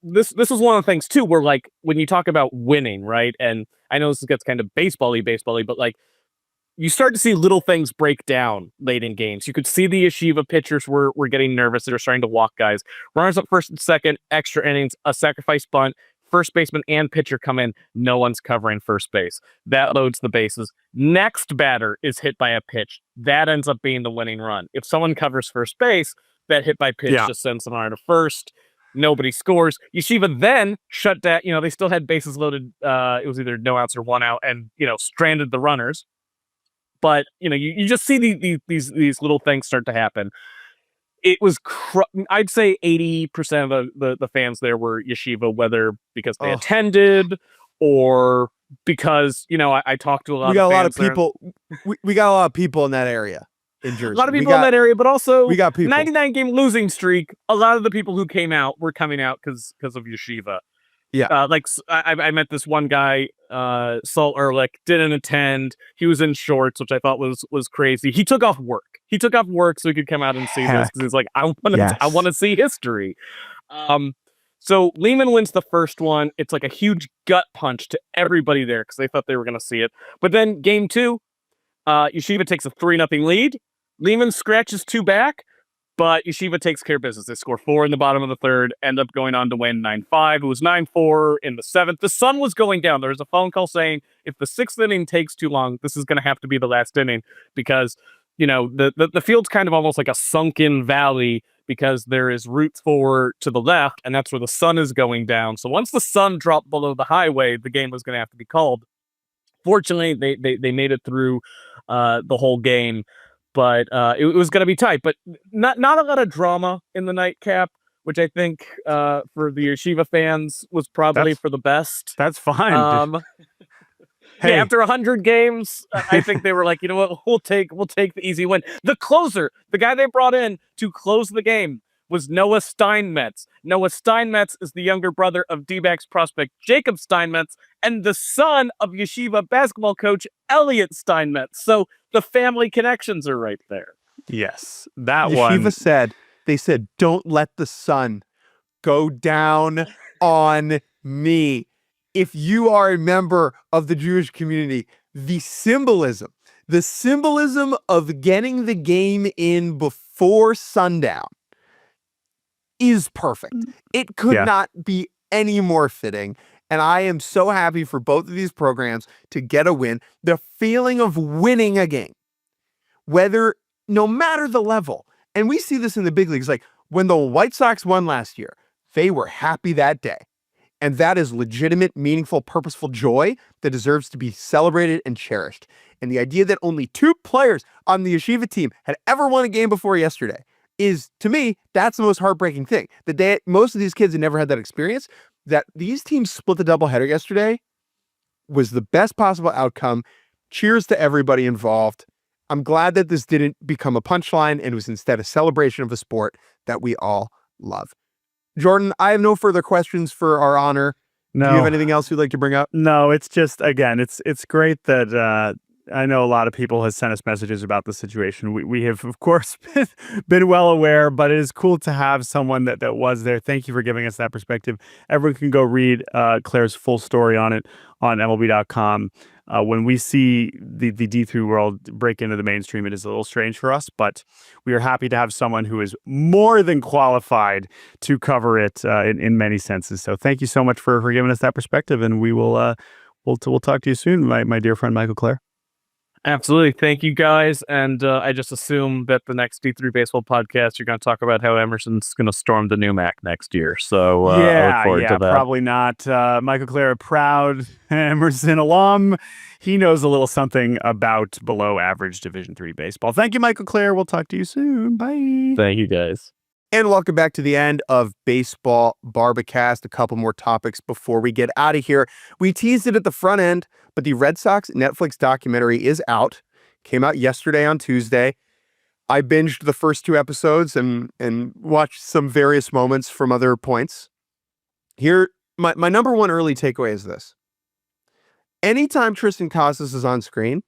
Speaker 3: This is one of the things too, where like when you talk about winning, right? And I know this gets kind of baseball-y, but like you start to see little things break down late in games. You could see the Yeshiva pitchers were getting nervous. They were starting to walk guys. Runners up first and second, extra innings, a sacrifice bunt. First baseman and pitcher come in. No one's covering first base. That loads the bases. Next batter is hit by a pitch. That ends up being the winning run. If someone covers first base, that hit by pitch just sends them on to first. Nobody scores. Yeshiva then shut down. They still had bases loaded. It was either no outs or one out, and stranded the runners. But you just see these little things start to happen. It was, I'd say 80% of the fans there were Yeshiva, whether because they attended or because, I talked to a lot of fans.
Speaker 1: We got a lot of people. We got a lot of people in that area in Jersey.
Speaker 3: A lot of people in that area, but also
Speaker 1: we got people.
Speaker 3: 99 game losing streak. A lot of the people who came out were coming out because of Yeshiva.
Speaker 1: Yeah.
Speaker 3: I met this one guy, Saul Ehrlich, didn't attend. He was in shorts, which I thought was crazy. He took off work. So he could come out and see this because he's like, I want to see history. So Lehman wins the first one. It's like a huge gut punch to everybody there because they thought they were going to see it. But then game two, Yeshiva takes a 3-0 lead. Lehman scratches 2 back. But Yeshiva takes care of business. They score 4 in the bottom of the third, end up going on to win 9-5. It was 9-4 in the seventh. The sun was going down. There was a phone call saying, if the sixth inning takes too long, this is going to have to be the last inning because, the field's kind of almost like a sunken valley because there is Route 4 to the left, and that's where the sun is going down. So once the sun dropped below the highway, the game was going to have to be called. Fortunately, they made it through the whole game. But it was going to be tight, but not a lot of drama in the nightcap, which I think for the Yeshiva fans was probably for the best.
Speaker 2: That's fine.
Speaker 3: Hey, after 100 games, I think they were like, you know what, we'll take the easy win. The closer, the guy they brought in to close the game, was Noah Steinmetz. Noah Steinmetz is the younger brother of D-backs prospect Jacob Steinmetz and the son of Yeshiva basketball coach Elliot Steinmetz. So the family connections are right there.
Speaker 2: Yes, that
Speaker 1: Yeshiva they said, don't let the sun go down on me. If you are a member of the Jewish community, the symbolism of getting the game in before sundown is perfect. It could not be any more fitting. And I am so happy for both of these programs to get a win. The feeling of winning a game, no matter the level. And we see this in the big leagues. Like when the White Sox won last year, they were happy that day. And that is legitimate, meaningful, purposeful joy that deserves to be celebrated and cherished. And the idea that only 2 players on the Yeshiva team had ever won a game before yesterday is, to me, that's the most heartbreaking thing. Most of these kids had never had that experience. That these teams split the doubleheader yesterday was the best possible outcome. Cheers to everybody involved. I'm glad that this didn't become a punchline and was instead a celebration of a sport that we all love. Jordan, I have no further questions for our honor.
Speaker 2: No.
Speaker 1: Do you have anything else you'd like to bring up?
Speaker 2: No, it's just, again, it's great that I know a lot of people have sent us messages about the situation. We have, of course, been well aware, but it is cool to have someone that was there. Thank you for giving us that perspective. Everyone can go read Claire's full story on it on MLB.com. When we see the D3 world break into the mainstream, it is a little strange for us, but we are happy to have someone who is more than qualified to cover it in many senses. So thank you so much for giving us that perspective, and we'll talk to you soon, my dear friend Michael Clair.
Speaker 3: Absolutely. Thank you, guys. And I just assume that the next D3 Baseball podcast, you're going to talk about how Emerson's going to storm the new Mac next year. So I look forward to that.
Speaker 2: Probably not. Michael Clair, a proud Emerson alum. He knows a little something about below average Division III baseball. Thank you, Michael Clair. We'll talk to you soon. Bye.
Speaker 3: Thank you, guys.
Speaker 1: And welcome back to the end of Baseball Barbacast. A couple more topics before we get out of here. We teased it at the front end, but the Red Sox Netflix documentary is out. Came out yesterday on Tuesday. I binged the first 2 episodes and watched some various moments from other points. Here, my number one early takeaway is this. Anytime Tristan Casas is on screen,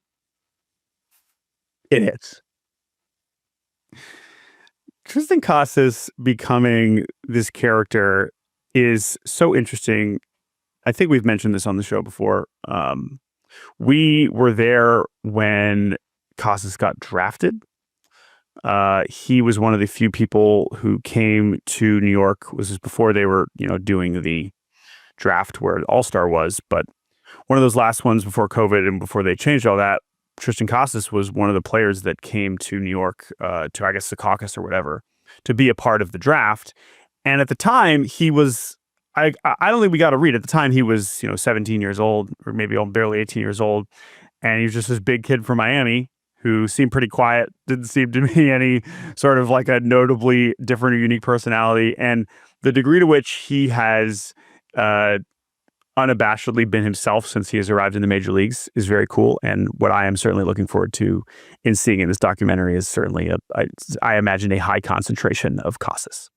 Speaker 1: it hits.
Speaker 2: Tristan Casas becoming this character is so interesting. I think we've mentioned this on the show before. We were there when Casas got drafted. He was one of the few people who came to New York. This was before they were, doing the draft where All-Star was, but one of those last ones before COVID and before they changed all that. Tristan Casas was one of the players that came to New York to, I guess, the caucus or whatever, to be a part of the draft. And at the time, he was, I don't think we got to read. At the time, he was, 17 years old, or maybe barely 18 years old. And he was just this big kid from Miami who seemed pretty quiet, didn't seem to be any sort of like a notably different or unique personality. And the degree to which he has unabashedly been himself since he has arrived in the major leagues is very cool. And what I am certainly looking forward to in seeing in this documentary is certainly, I imagine, a high concentration of Casas.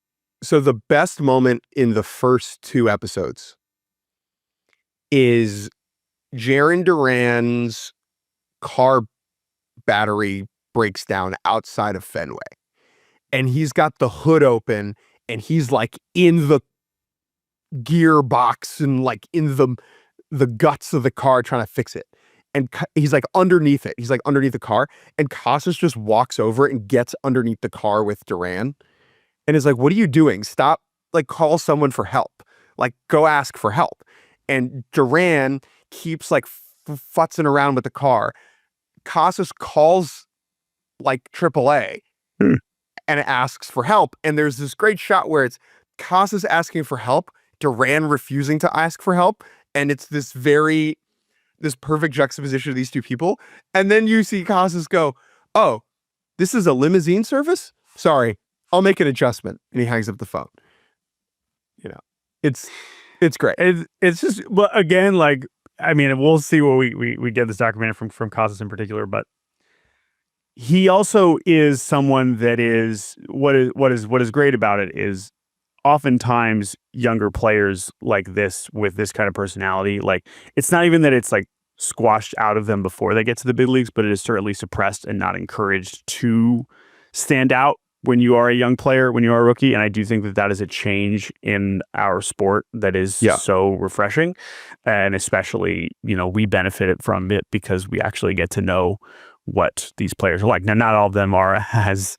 Speaker 1: So the best moment in the first 2 episodes is Jarren Duran's car battery breaks down outside of Fenway. And he's got the hood open and he's like in the gearbox and like in the guts of the car trying to fix it. And he's like underneath it. He's like underneath the car. And Casas just walks over and gets underneath the car with Duran. And is like, what are you doing? Stop, like call someone for help. Like go ask for help. And Duran keeps like futzing around with the car. Casas calls like AAA and asks for help. And there's this great shot where it's Casas asking for help, Duran refusing to ask for help. And it's this perfect juxtaposition of these 2 people. And then you see Casas go, oh, this is a limousine service? Sorry, I'll make an adjustment. And he hangs up the phone. It's great.
Speaker 2: It's just, well, again, like, I mean, we'll see what we get this documentary from Casas in particular, but he also is someone that is what is great about it is oftentimes younger players like this with this kind of personality, like it's not even that it's like squashed out of them before they get to the big leagues, but it is certainly suppressed and not encouraged to stand out when you are a young player, when you are a rookie. And I do think that is a change in our sport that is so refreshing. And especially, we benefited from it because we actually get to know what these players are like. Now, not all of them are as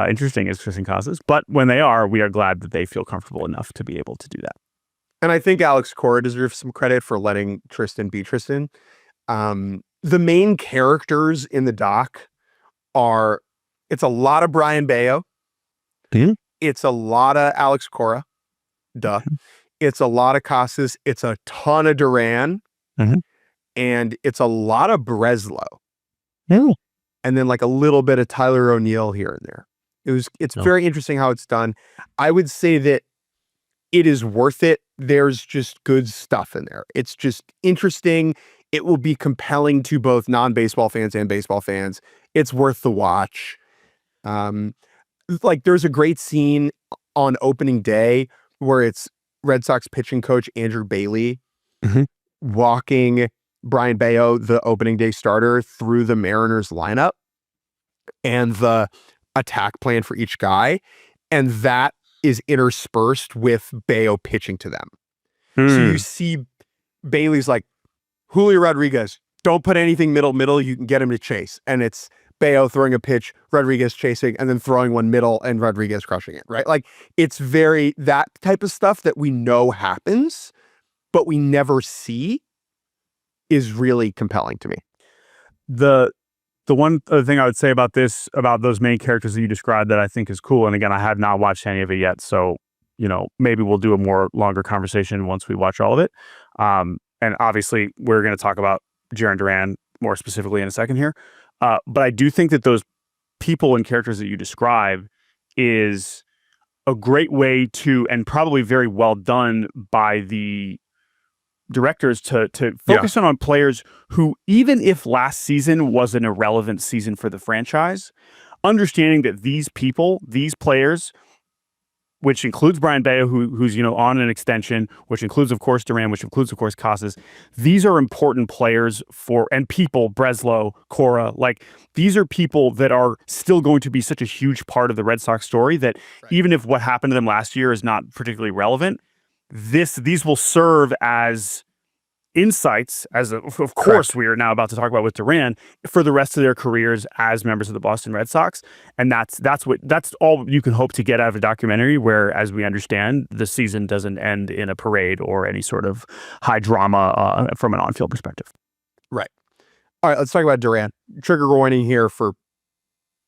Speaker 2: interesting as Tristan Casas, but when they are, we are glad that they feel comfortable enough to be able to do that.
Speaker 1: And I think Alex Cora deserves some credit for letting Tristan be Tristan. The main characters in the doc it's a lot of Brian Bayo.
Speaker 2: Mhm.
Speaker 1: It's a lot of Alex Cora. Duh. It's a lot of Casas. It's a ton of Duran.
Speaker 2: Mhm.
Speaker 1: And it's a lot of Breslow.
Speaker 2: Yeah.
Speaker 1: And then like a little bit of Tyler O'Neill here and there. It's very interesting how it's done. I would say that it is worth it. There's just good stuff in there. It's just interesting. It will be compelling to both non-baseball fans and baseball fans. It's worth the watch. Like there's a great scene on opening day where it's Red Sox pitching coach Andrew Bailey
Speaker 2: Mhm.
Speaker 1: walking Brian Bayo, the opening day starter, through the Mariners lineup and the attack plan for each guy. And that is interspersed with Bayo pitching to them. So you see Bailey's like, Julio Rodriguez, don't put anything middle, you can get him to chase. And it's Bayo throwing a pitch, Rodriguez chasing, and then throwing one middle and Rodriguez crushing it, right? Like it's very that type of stuff that we know happens, but we never see is really compelling to me.
Speaker 2: The one other thing I would say about those main characters that you described that I think is cool, and again, I have not watched any of it yet, so maybe we'll do a more longer conversation once we watch all of it. And obviously, we're going to talk about Jarren Duran more specifically in a second here. But I do think that those people and characters that you describe is a great way to, and probably very well done by the directors to focus on players who, even if last season was an irrelevant season for the franchise, understanding that these players, which includes Brian Bayo, who's on an extension, which includes, of course, Duran, which includes, of course, Casas. These are important players and people, Breslow, Cora, like these are people that are still going to be such a huge part of the Red Sox story that even if what happened to them last year is not particularly relevant, these will serve as insights, of course we are now about to talk about with Duran, for the rest of their careers as members of the Boston Red Sox. And that's all you can hope to get out of a documentary where, as we understand, the season doesn't end in a parade or any sort of high drama from an on-field perspective.
Speaker 1: Right. All right, let's talk about Duran. Trigger warning here for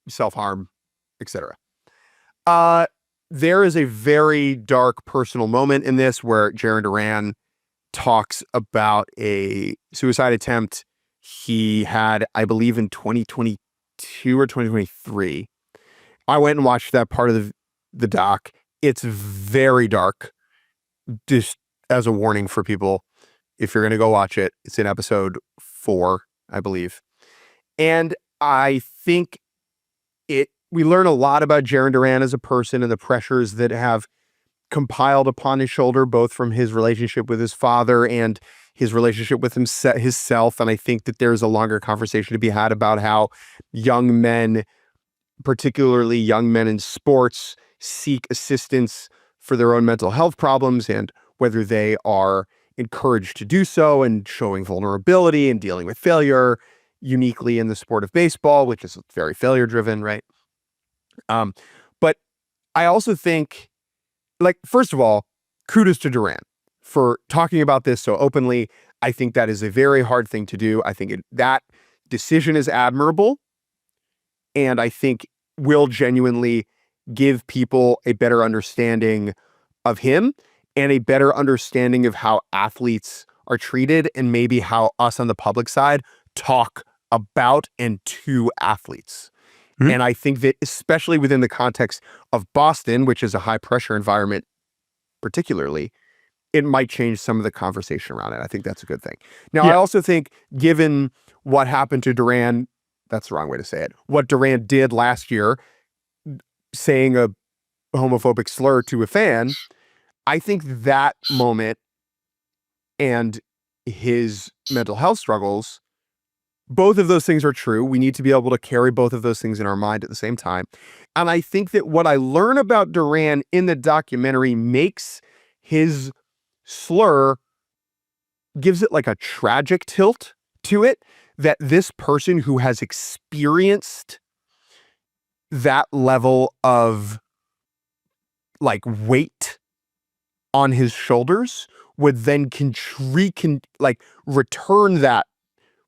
Speaker 1: self-harm, etc. There is a very dark personal moment in this where Jarren Duran talks about a suicide attempt he had, I believe, in 2022 or 2023. I went and watched that part of the doc. It's very dark. Just as a warning for people, if you're going to go watch it, it's in episode 4, I believe. And I think we learn a lot about Jarren Duran as a person and the pressures that have compiled upon his shoulder, both from his relationship with his father and his relationship with himself. And I think that there's a longer conversation to be had about how young men, particularly young men in sports, seek assistance for their own mental health problems and whether they are encouraged to do so and showing vulnerability and dealing with failure uniquely in the sport of baseball, which is very failure driven, right? But I also think, like, first of all, kudos to Duran for talking about this so openly. I think that is a very hard thing to do. I think that decision is admirable. And I think will genuinely give people a better understanding of him and a better understanding of how athletes are treated and maybe how us on the public side talk about and to athletes. Mm-hmm. And I think that especially within the context of Boston, which is a high pressure environment, particularly, it might change some of the conversation around it. I think that's a good thing. Now, I also think given what happened to Duran, that's the wrong way to say it, what Duran did last year, saying a homophobic slur to a fan, I think that moment and his mental health struggles, both of those things are true. We need to be able to carry both of those things in our mind at the same time. And I think that what I learn about Duran in the documentary makes his slur, gives it like a tragic tilt to it, that this person who has experienced that level of like weight on his shoulders would then return that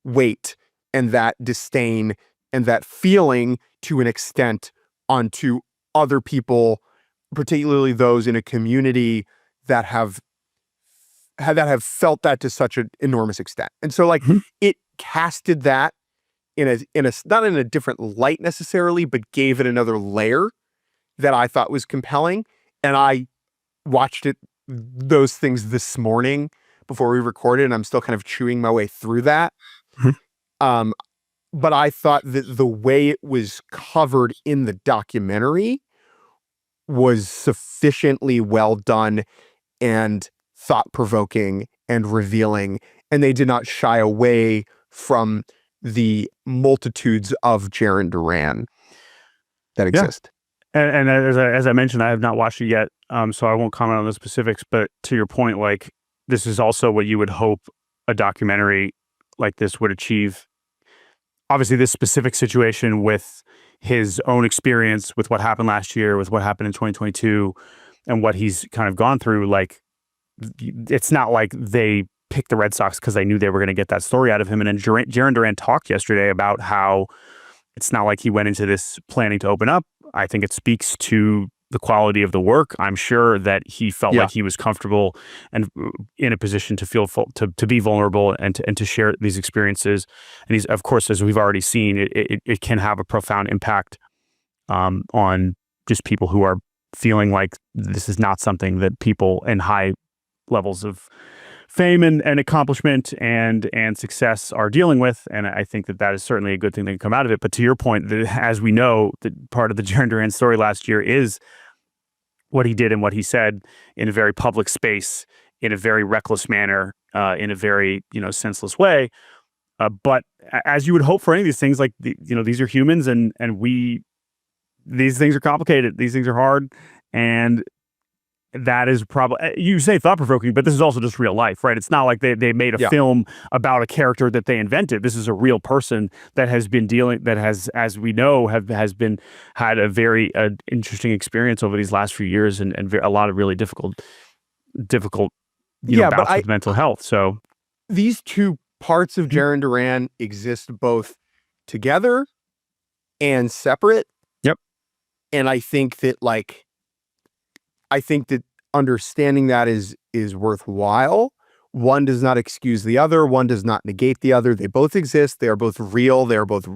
Speaker 1: weight and that disdain and that feeling to an extent onto other people, particularly those in a community that have felt that to such an enormous extent. And so like it casted that in a not in a different light necessarily, but gave it another layer that I thought was compelling. And I watched those things this morning before we recorded, and I'm still kind of chewing my way through that. But I thought that the way it was covered in the documentary was sufficiently well done and thought-provoking and revealing, and they did not shy away from the multitudes of Jaron Duran that exist.
Speaker 2: And as I mentioned, I have not watched it yet, so I won't comment on the specifics. But to your point, like, this is also what you would hope a documentary like this would achieve. Obviously, this specific situation with his own experience with what happened last year, with what happened in 2022, and what he's kind of gone through, like, it's not like they picked the Red Sox because they knew they were going to get that story out of him. And then Jaron Duran talked yesterday about how it's not like he went into this planning to open up. I think it speaks to the quality of the work. I'm sure that he felt like he was comfortable and in a position to feel to be vulnerable and to share these experiences. And he's, of course, as we've already seen, it can have a profound impact on just people who are feeling like this is not something that people in high levels of fame and accomplishment and success are dealing with. And I think that is certainly a good thing that can come out of it. But to your point, as we know, that part of the Jaron Duran story last year is what he did and what he said in a very public space, in a very reckless manner, in a very, senseless way. But as you would hope for any of these things, like, these are humans and these things are complicated. These things are hard. And that is probably, you say thought-provoking, but this is also just real life, right? It's not like they made a film about a character that they invented. This is a real person that has been as we know, had a very
Speaker 1: interesting
Speaker 2: experience over these last few years and a lot of really difficult bouts with mental health. So
Speaker 1: these two parts of Jaron Duran exist both together and separate.
Speaker 2: Yep.
Speaker 1: And I think that understanding that is worthwhile. One does not excuse the other. One does not negate the other. They both exist. They are both real. They are both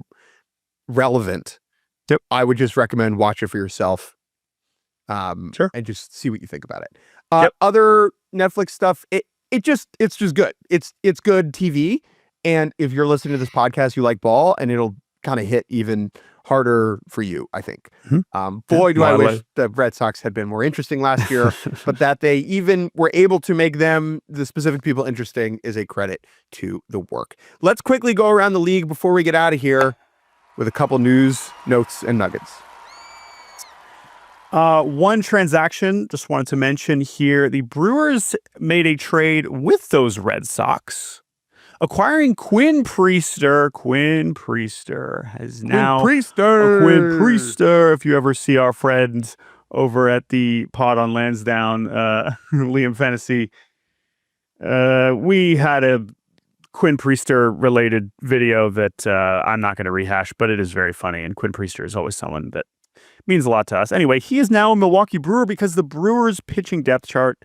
Speaker 1: relevant.
Speaker 2: Yep.
Speaker 1: I would just recommend watch it for yourself.
Speaker 2: Sure.
Speaker 1: And just see what you think about it. Other Netflix stuff, it's just good. It's good TV. And if you're listening to this podcast, you like ball, and it'll kind of hit even harder for you, I think. Do I wish the Red Sox had been more interesting last year, but that they even were able to make the specific people interesting is a credit to the work. Let's quickly go around the league before we get out of here with a couple news, notes, and nuggets.
Speaker 2: One transaction, just wanted to mention here, the Brewers made a trade with those Red Sox, acquiring Quinn Priester. Quinn Priester has now... Quinn Priester. If you ever see our friends over at the pod on Lansdowne, Liam Fantasy, we had a Quinn Priester related video that I'm not going to rehash, but it is very funny. And Quinn Priester is always someone that means a lot to us. Anyway, he is now a Milwaukee Brewer because the Brewers' pitching depth chart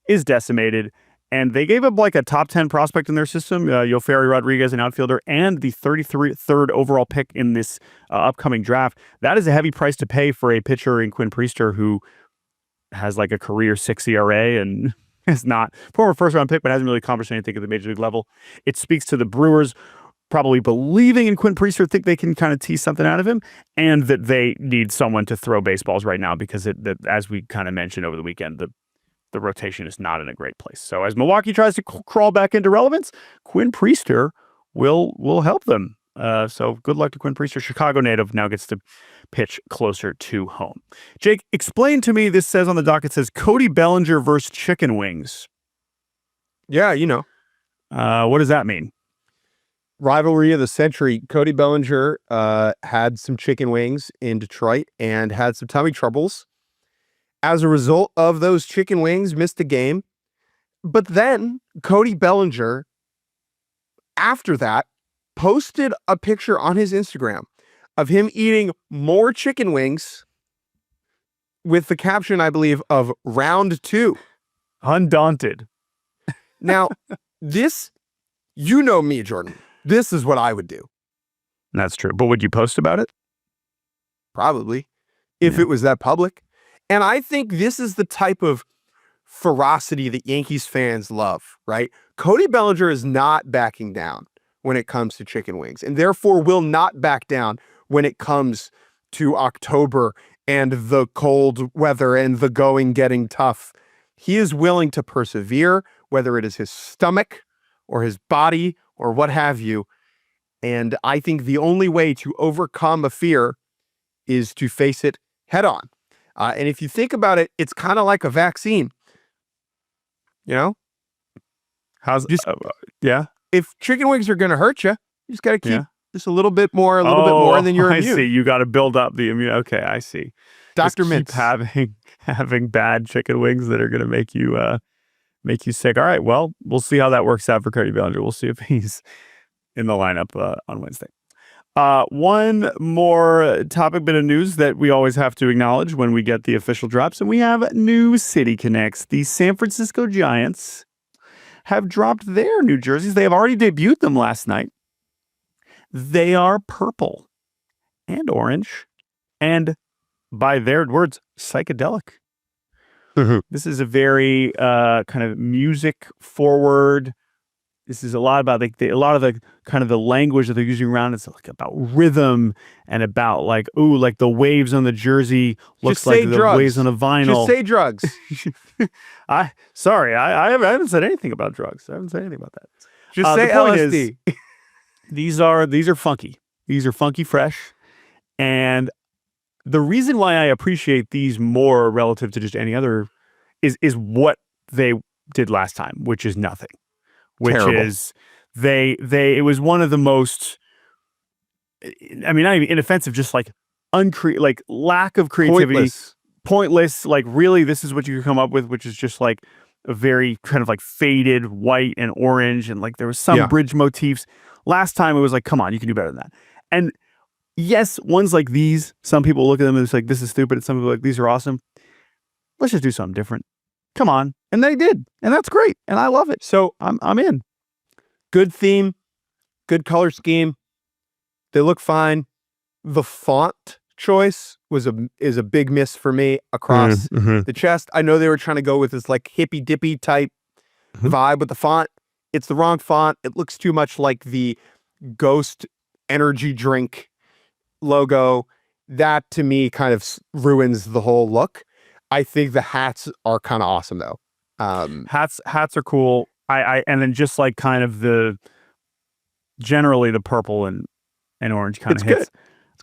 Speaker 2: is decimated. And they gave up like a top 10 prospect in their system, Yoferi Rodriguez, an outfielder, and the 33rd overall pick in this upcoming draft. That is a heavy price to pay for a pitcher in Quinn Priester who has like a career 6 ERA and is not former first-round pick, but hasn't really accomplished anything at the major league level. It speaks to the Brewers probably believing in Quinn Priester, think they can kind of tease something out of him, and that they need someone to throw baseballs right now because, as we kind of mentioned over the weekend, the rotation is not in a great place. So as Milwaukee tries to crawl back into relevance, Quinn Priester will help them. So good luck to Quinn Priester. Chicago native now gets to pitch closer to home. Jake, explain to me, this says on the dock, it says Cody Bellinger versus chicken wings.
Speaker 1: Yeah,
Speaker 2: what does that mean?
Speaker 1: Rivalry of the century. Cody Bellinger had some chicken wings in Detroit and had some tummy troubles. As a result of those chicken wings, missed a game. But then Cody Bellinger, after that, posted a picture on his Instagram of him eating more chicken wings with the caption, I believe, of round 2.
Speaker 2: Undaunted.
Speaker 1: Now, this, you know me, Jordan. This is what I would do.
Speaker 2: That's true. But would you post about it?
Speaker 1: Probably, if it was that public. And I think this is the type of ferocity that Yankees fans love, right? Cody Bellinger is not backing down when it comes to chicken wings, and therefore will not back down when it comes to October and the cold weather and the going getting tough. He is willing to persevere, whether it is his stomach or his body or what have you. And I think the only way to overcome a fear is to face it head on. And if you think about it, it's kind of like a vaccine. You know?
Speaker 2: Yeah.
Speaker 1: If chicken wings are going to hurt you, you just got to keep just a little bit more than you're immune.
Speaker 2: I see. You got to build up the immune. Okay, I see.
Speaker 1: Dr.
Speaker 2: Just keep
Speaker 1: Mintz.
Speaker 2: having bad chicken wings that are going to make you sick. All right, well, we'll see how that works out for Cody Bellinger. We'll see if he's in the lineup on Wednesday. One more bit of news that we always have to acknowledge when we get the official drops, and we have new City Connects. The San Francisco Giants have dropped their new jerseys. They have already debuted them last night. They are purple and orange, and by their words, psychedelic.
Speaker 1: Mm-hmm.
Speaker 2: This is a very kind of music forward. This is a lot about a lot of the kind of the language that they're using around. It's like about rhythm and about like the waves on the jersey looks like the waves on a vinyl.
Speaker 1: Just say drugs.
Speaker 2: I haven't said anything about drugs. I haven't said anything about that.
Speaker 1: Just say LSD.
Speaker 2: These are funky. These are funky fresh. And the reason why I appreciate these more relative to just any other is what they did last time, which is nothing. Which
Speaker 1: Terrible.
Speaker 2: Is it was one of the most, I mean, not even inoffensive, just like lack of creativity, pointless. Like really, this is what you could come up with, which is just like a very kind of like faded white and orange, and like there was some bridge motifs. Last time it was like, come on, you can do better than that. And yes, ones like these, some people look at them and it's like, this is stupid. And some people are like, these are awesome. Let's just do something different. Come on. And they did. And that's great. And I love it. So I'm in.
Speaker 1: Good theme, good color scheme. They look fine. The font choice is a big miss for me across the chest. I know they were trying to go with this like hippy dippy type vibe with the font. It's the wrong font. It looks too much like the Ghost energy drink logo. That to me kind of ruins the whole look. I think the hats are kind of awesome though.
Speaker 2: Hats are cool. And then just like kind of generally the purple and orange kind of hits.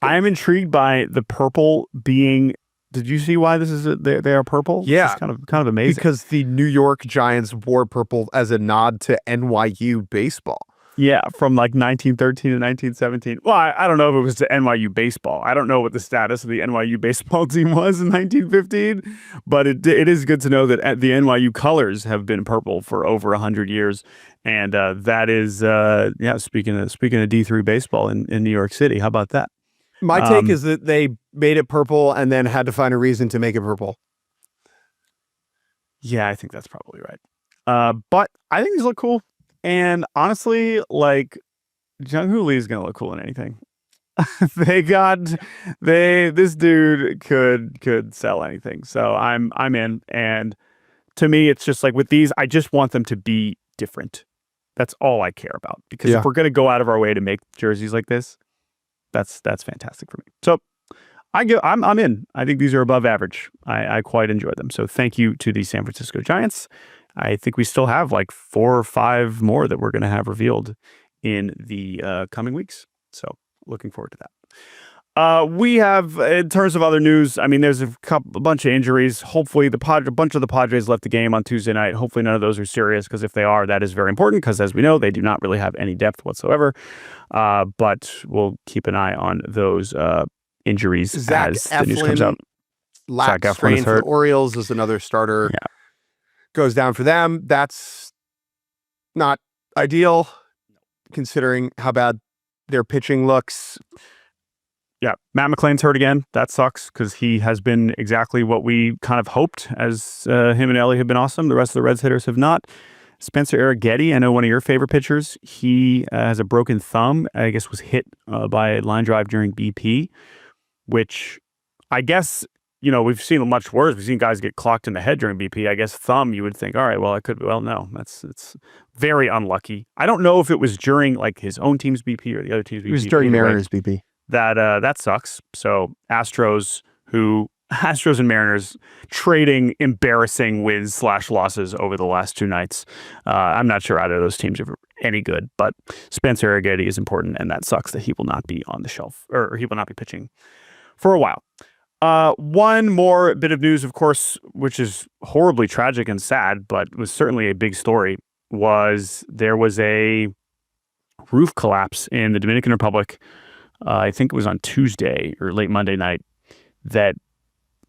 Speaker 2: I am intrigued by the purple being. Did you see why this is? They are purple.
Speaker 1: Yeah,
Speaker 2: it's kind of amazing
Speaker 1: because the New York Giants wore purple as a nod to NYU baseball.
Speaker 2: Yeah, from like 1913 to 1917. Well, I don't know if it was to NYU baseball. I don't know what the status of the NYU baseball team was in 1915, but it is good to know that the NYU colors have been purple for over 100 years, and that is speaking of D3 baseball in New York City. How about that?
Speaker 1: My take is that they made it purple and then had to find a reason to make it purple.
Speaker 2: Yeah, I think that's probably right. But I think these look cool. And honestly, like Jung-Hoo Lee is gonna look cool in anything. This dude could sell anything. So I'm in. And to me, it's just like with these, I just want them to be different. That's all I care about. Because if we're gonna go out of our way to make jerseys like this, that's fantastic for me. So I'm in. I think these are above average. I quite enjoy them. So thank you to the San Francisco Giants. I think we still have like 4 or 5 more that we're going to have revealed in the coming weeks. So looking forward to that. We have, in terms of other news, I mean, there's a bunch of injuries. Hopefully, a bunch of the Padres left the game on Tuesday night. Hopefully, none of those are serious, because if they are, that is very important, because as we know, they do not really have any depth whatsoever. But we'll keep an eye on those injuries as the news comes out.
Speaker 1: Lat strain for the Orioles is another starter.
Speaker 2: Yeah.
Speaker 1: goes down for them. That's not ideal, considering how bad their pitching looks.
Speaker 2: Yeah, Matt McClain's hurt again. That sucks because he has been exactly what we kind of hoped, as him and Ellie have been awesome. The rest of the Reds hitters have not. Spencer Arrighetti, I know one of your favorite pitchers. He has a broken thumb. I guess was hit by a line drive during BP, which I guess, we've seen much worse. We've seen guys get clocked in the head during BP. I guess thumb, you would think, all right, well, it could be. Well, no, it's very unlucky. I don't know if it was during like his own team's BP or the other team's BP.
Speaker 1: It was during Mariners BP.
Speaker 2: That sucks. So Astros and Mariners trading embarrassing wins / losses over the last 2 nights. I'm not sure either of those teams are any good, but Spencer Arrighetti is important, and that sucks that he will not be on the shelf, or he will not be pitching for a while. One more bit of news, of course, which is horribly tragic and sad, but was certainly a big story, was there was a roof collapse in the Dominican Republic. I think it was on Tuesday or late Monday night, that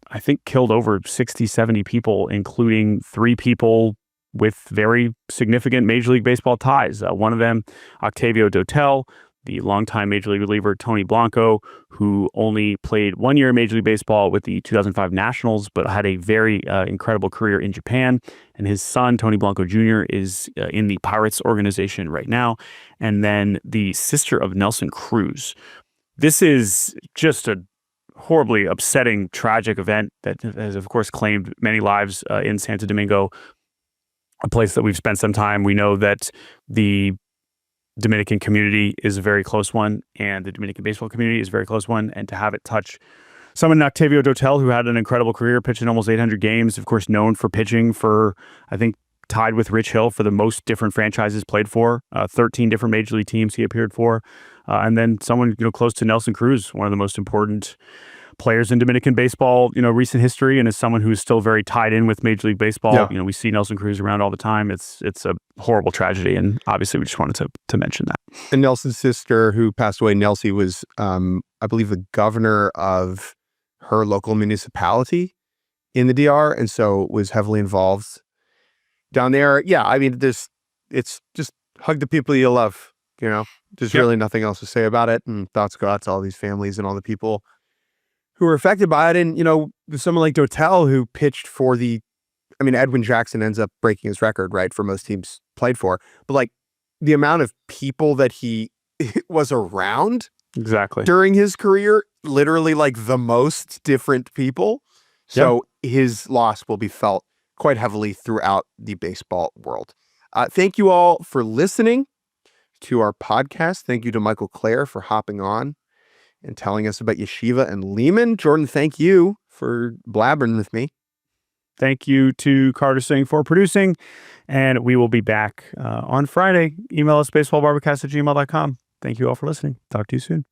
Speaker 2: I think killed over 60, 70 people, including 3 people with very significant Major League Baseball ties. One of them, Octavio Dotel, the longtime Major League reliever Tony Blanco, who only played 1 year in Major League Baseball with the 2005 Nationals, but had a very incredible career in Japan. And his son, Tony Blanco Jr., is in the Pirates organization right now. And then the sister of Nelson Cruz. This is just a horribly upsetting, tragic event that has, of course, claimed many lives in Santo Domingo, a place that we've spent some time. We know that the Dominican community is a very close one, and the Dominican baseball community is a very close one. And to have it touch someone, Octavio Dotel, who had an incredible career, pitching almost 800 games, of course, known for pitching for, I think, tied with Rich Hill for the most different franchises played for, 13 different major league teams he appeared for. And then someone, close to Nelson Cruz, one of the most important players in Dominican baseball, recent history, and as someone who is still very tied in with Major League Baseball.
Speaker 1: Yeah.
Speaker 2: We see Nelson Cruz around all the time. It's a horrible tragedy, and obviously we just wanted to mention that.
Speaker 1: And Nelson's sister, who passed away, Nelsie, was, I believe, the governor of her local municipality in the DR, and so was heavily involved down there. Yeah, I mean, it's just hug the people you love, There's really nothing else to say about it, and thoughts go out to all these families and all the people who were affected by it. And, someone like Dotel, who pitched for Edwin Jackson ends up breaking his record, right, for most teams played for. But, like, the amount of people that he was around
Speaker 2: exactly
Speaker 1: during his career, literally, like, the most different people. So his loss will be felt quite heavily throughout the baseball world. Thank you all for listening to our podcast. Thank you to Michael Clair for hopping on and telling us about Yeshiva and Lehman. Jordan, thank you for blabbering with me.
Speaker 2: Thank you to Carter Singh for producing, and we will be back on Friday. Email us baseballbarbacast@gmail.com. Thank you all for listening. Talk to you soon.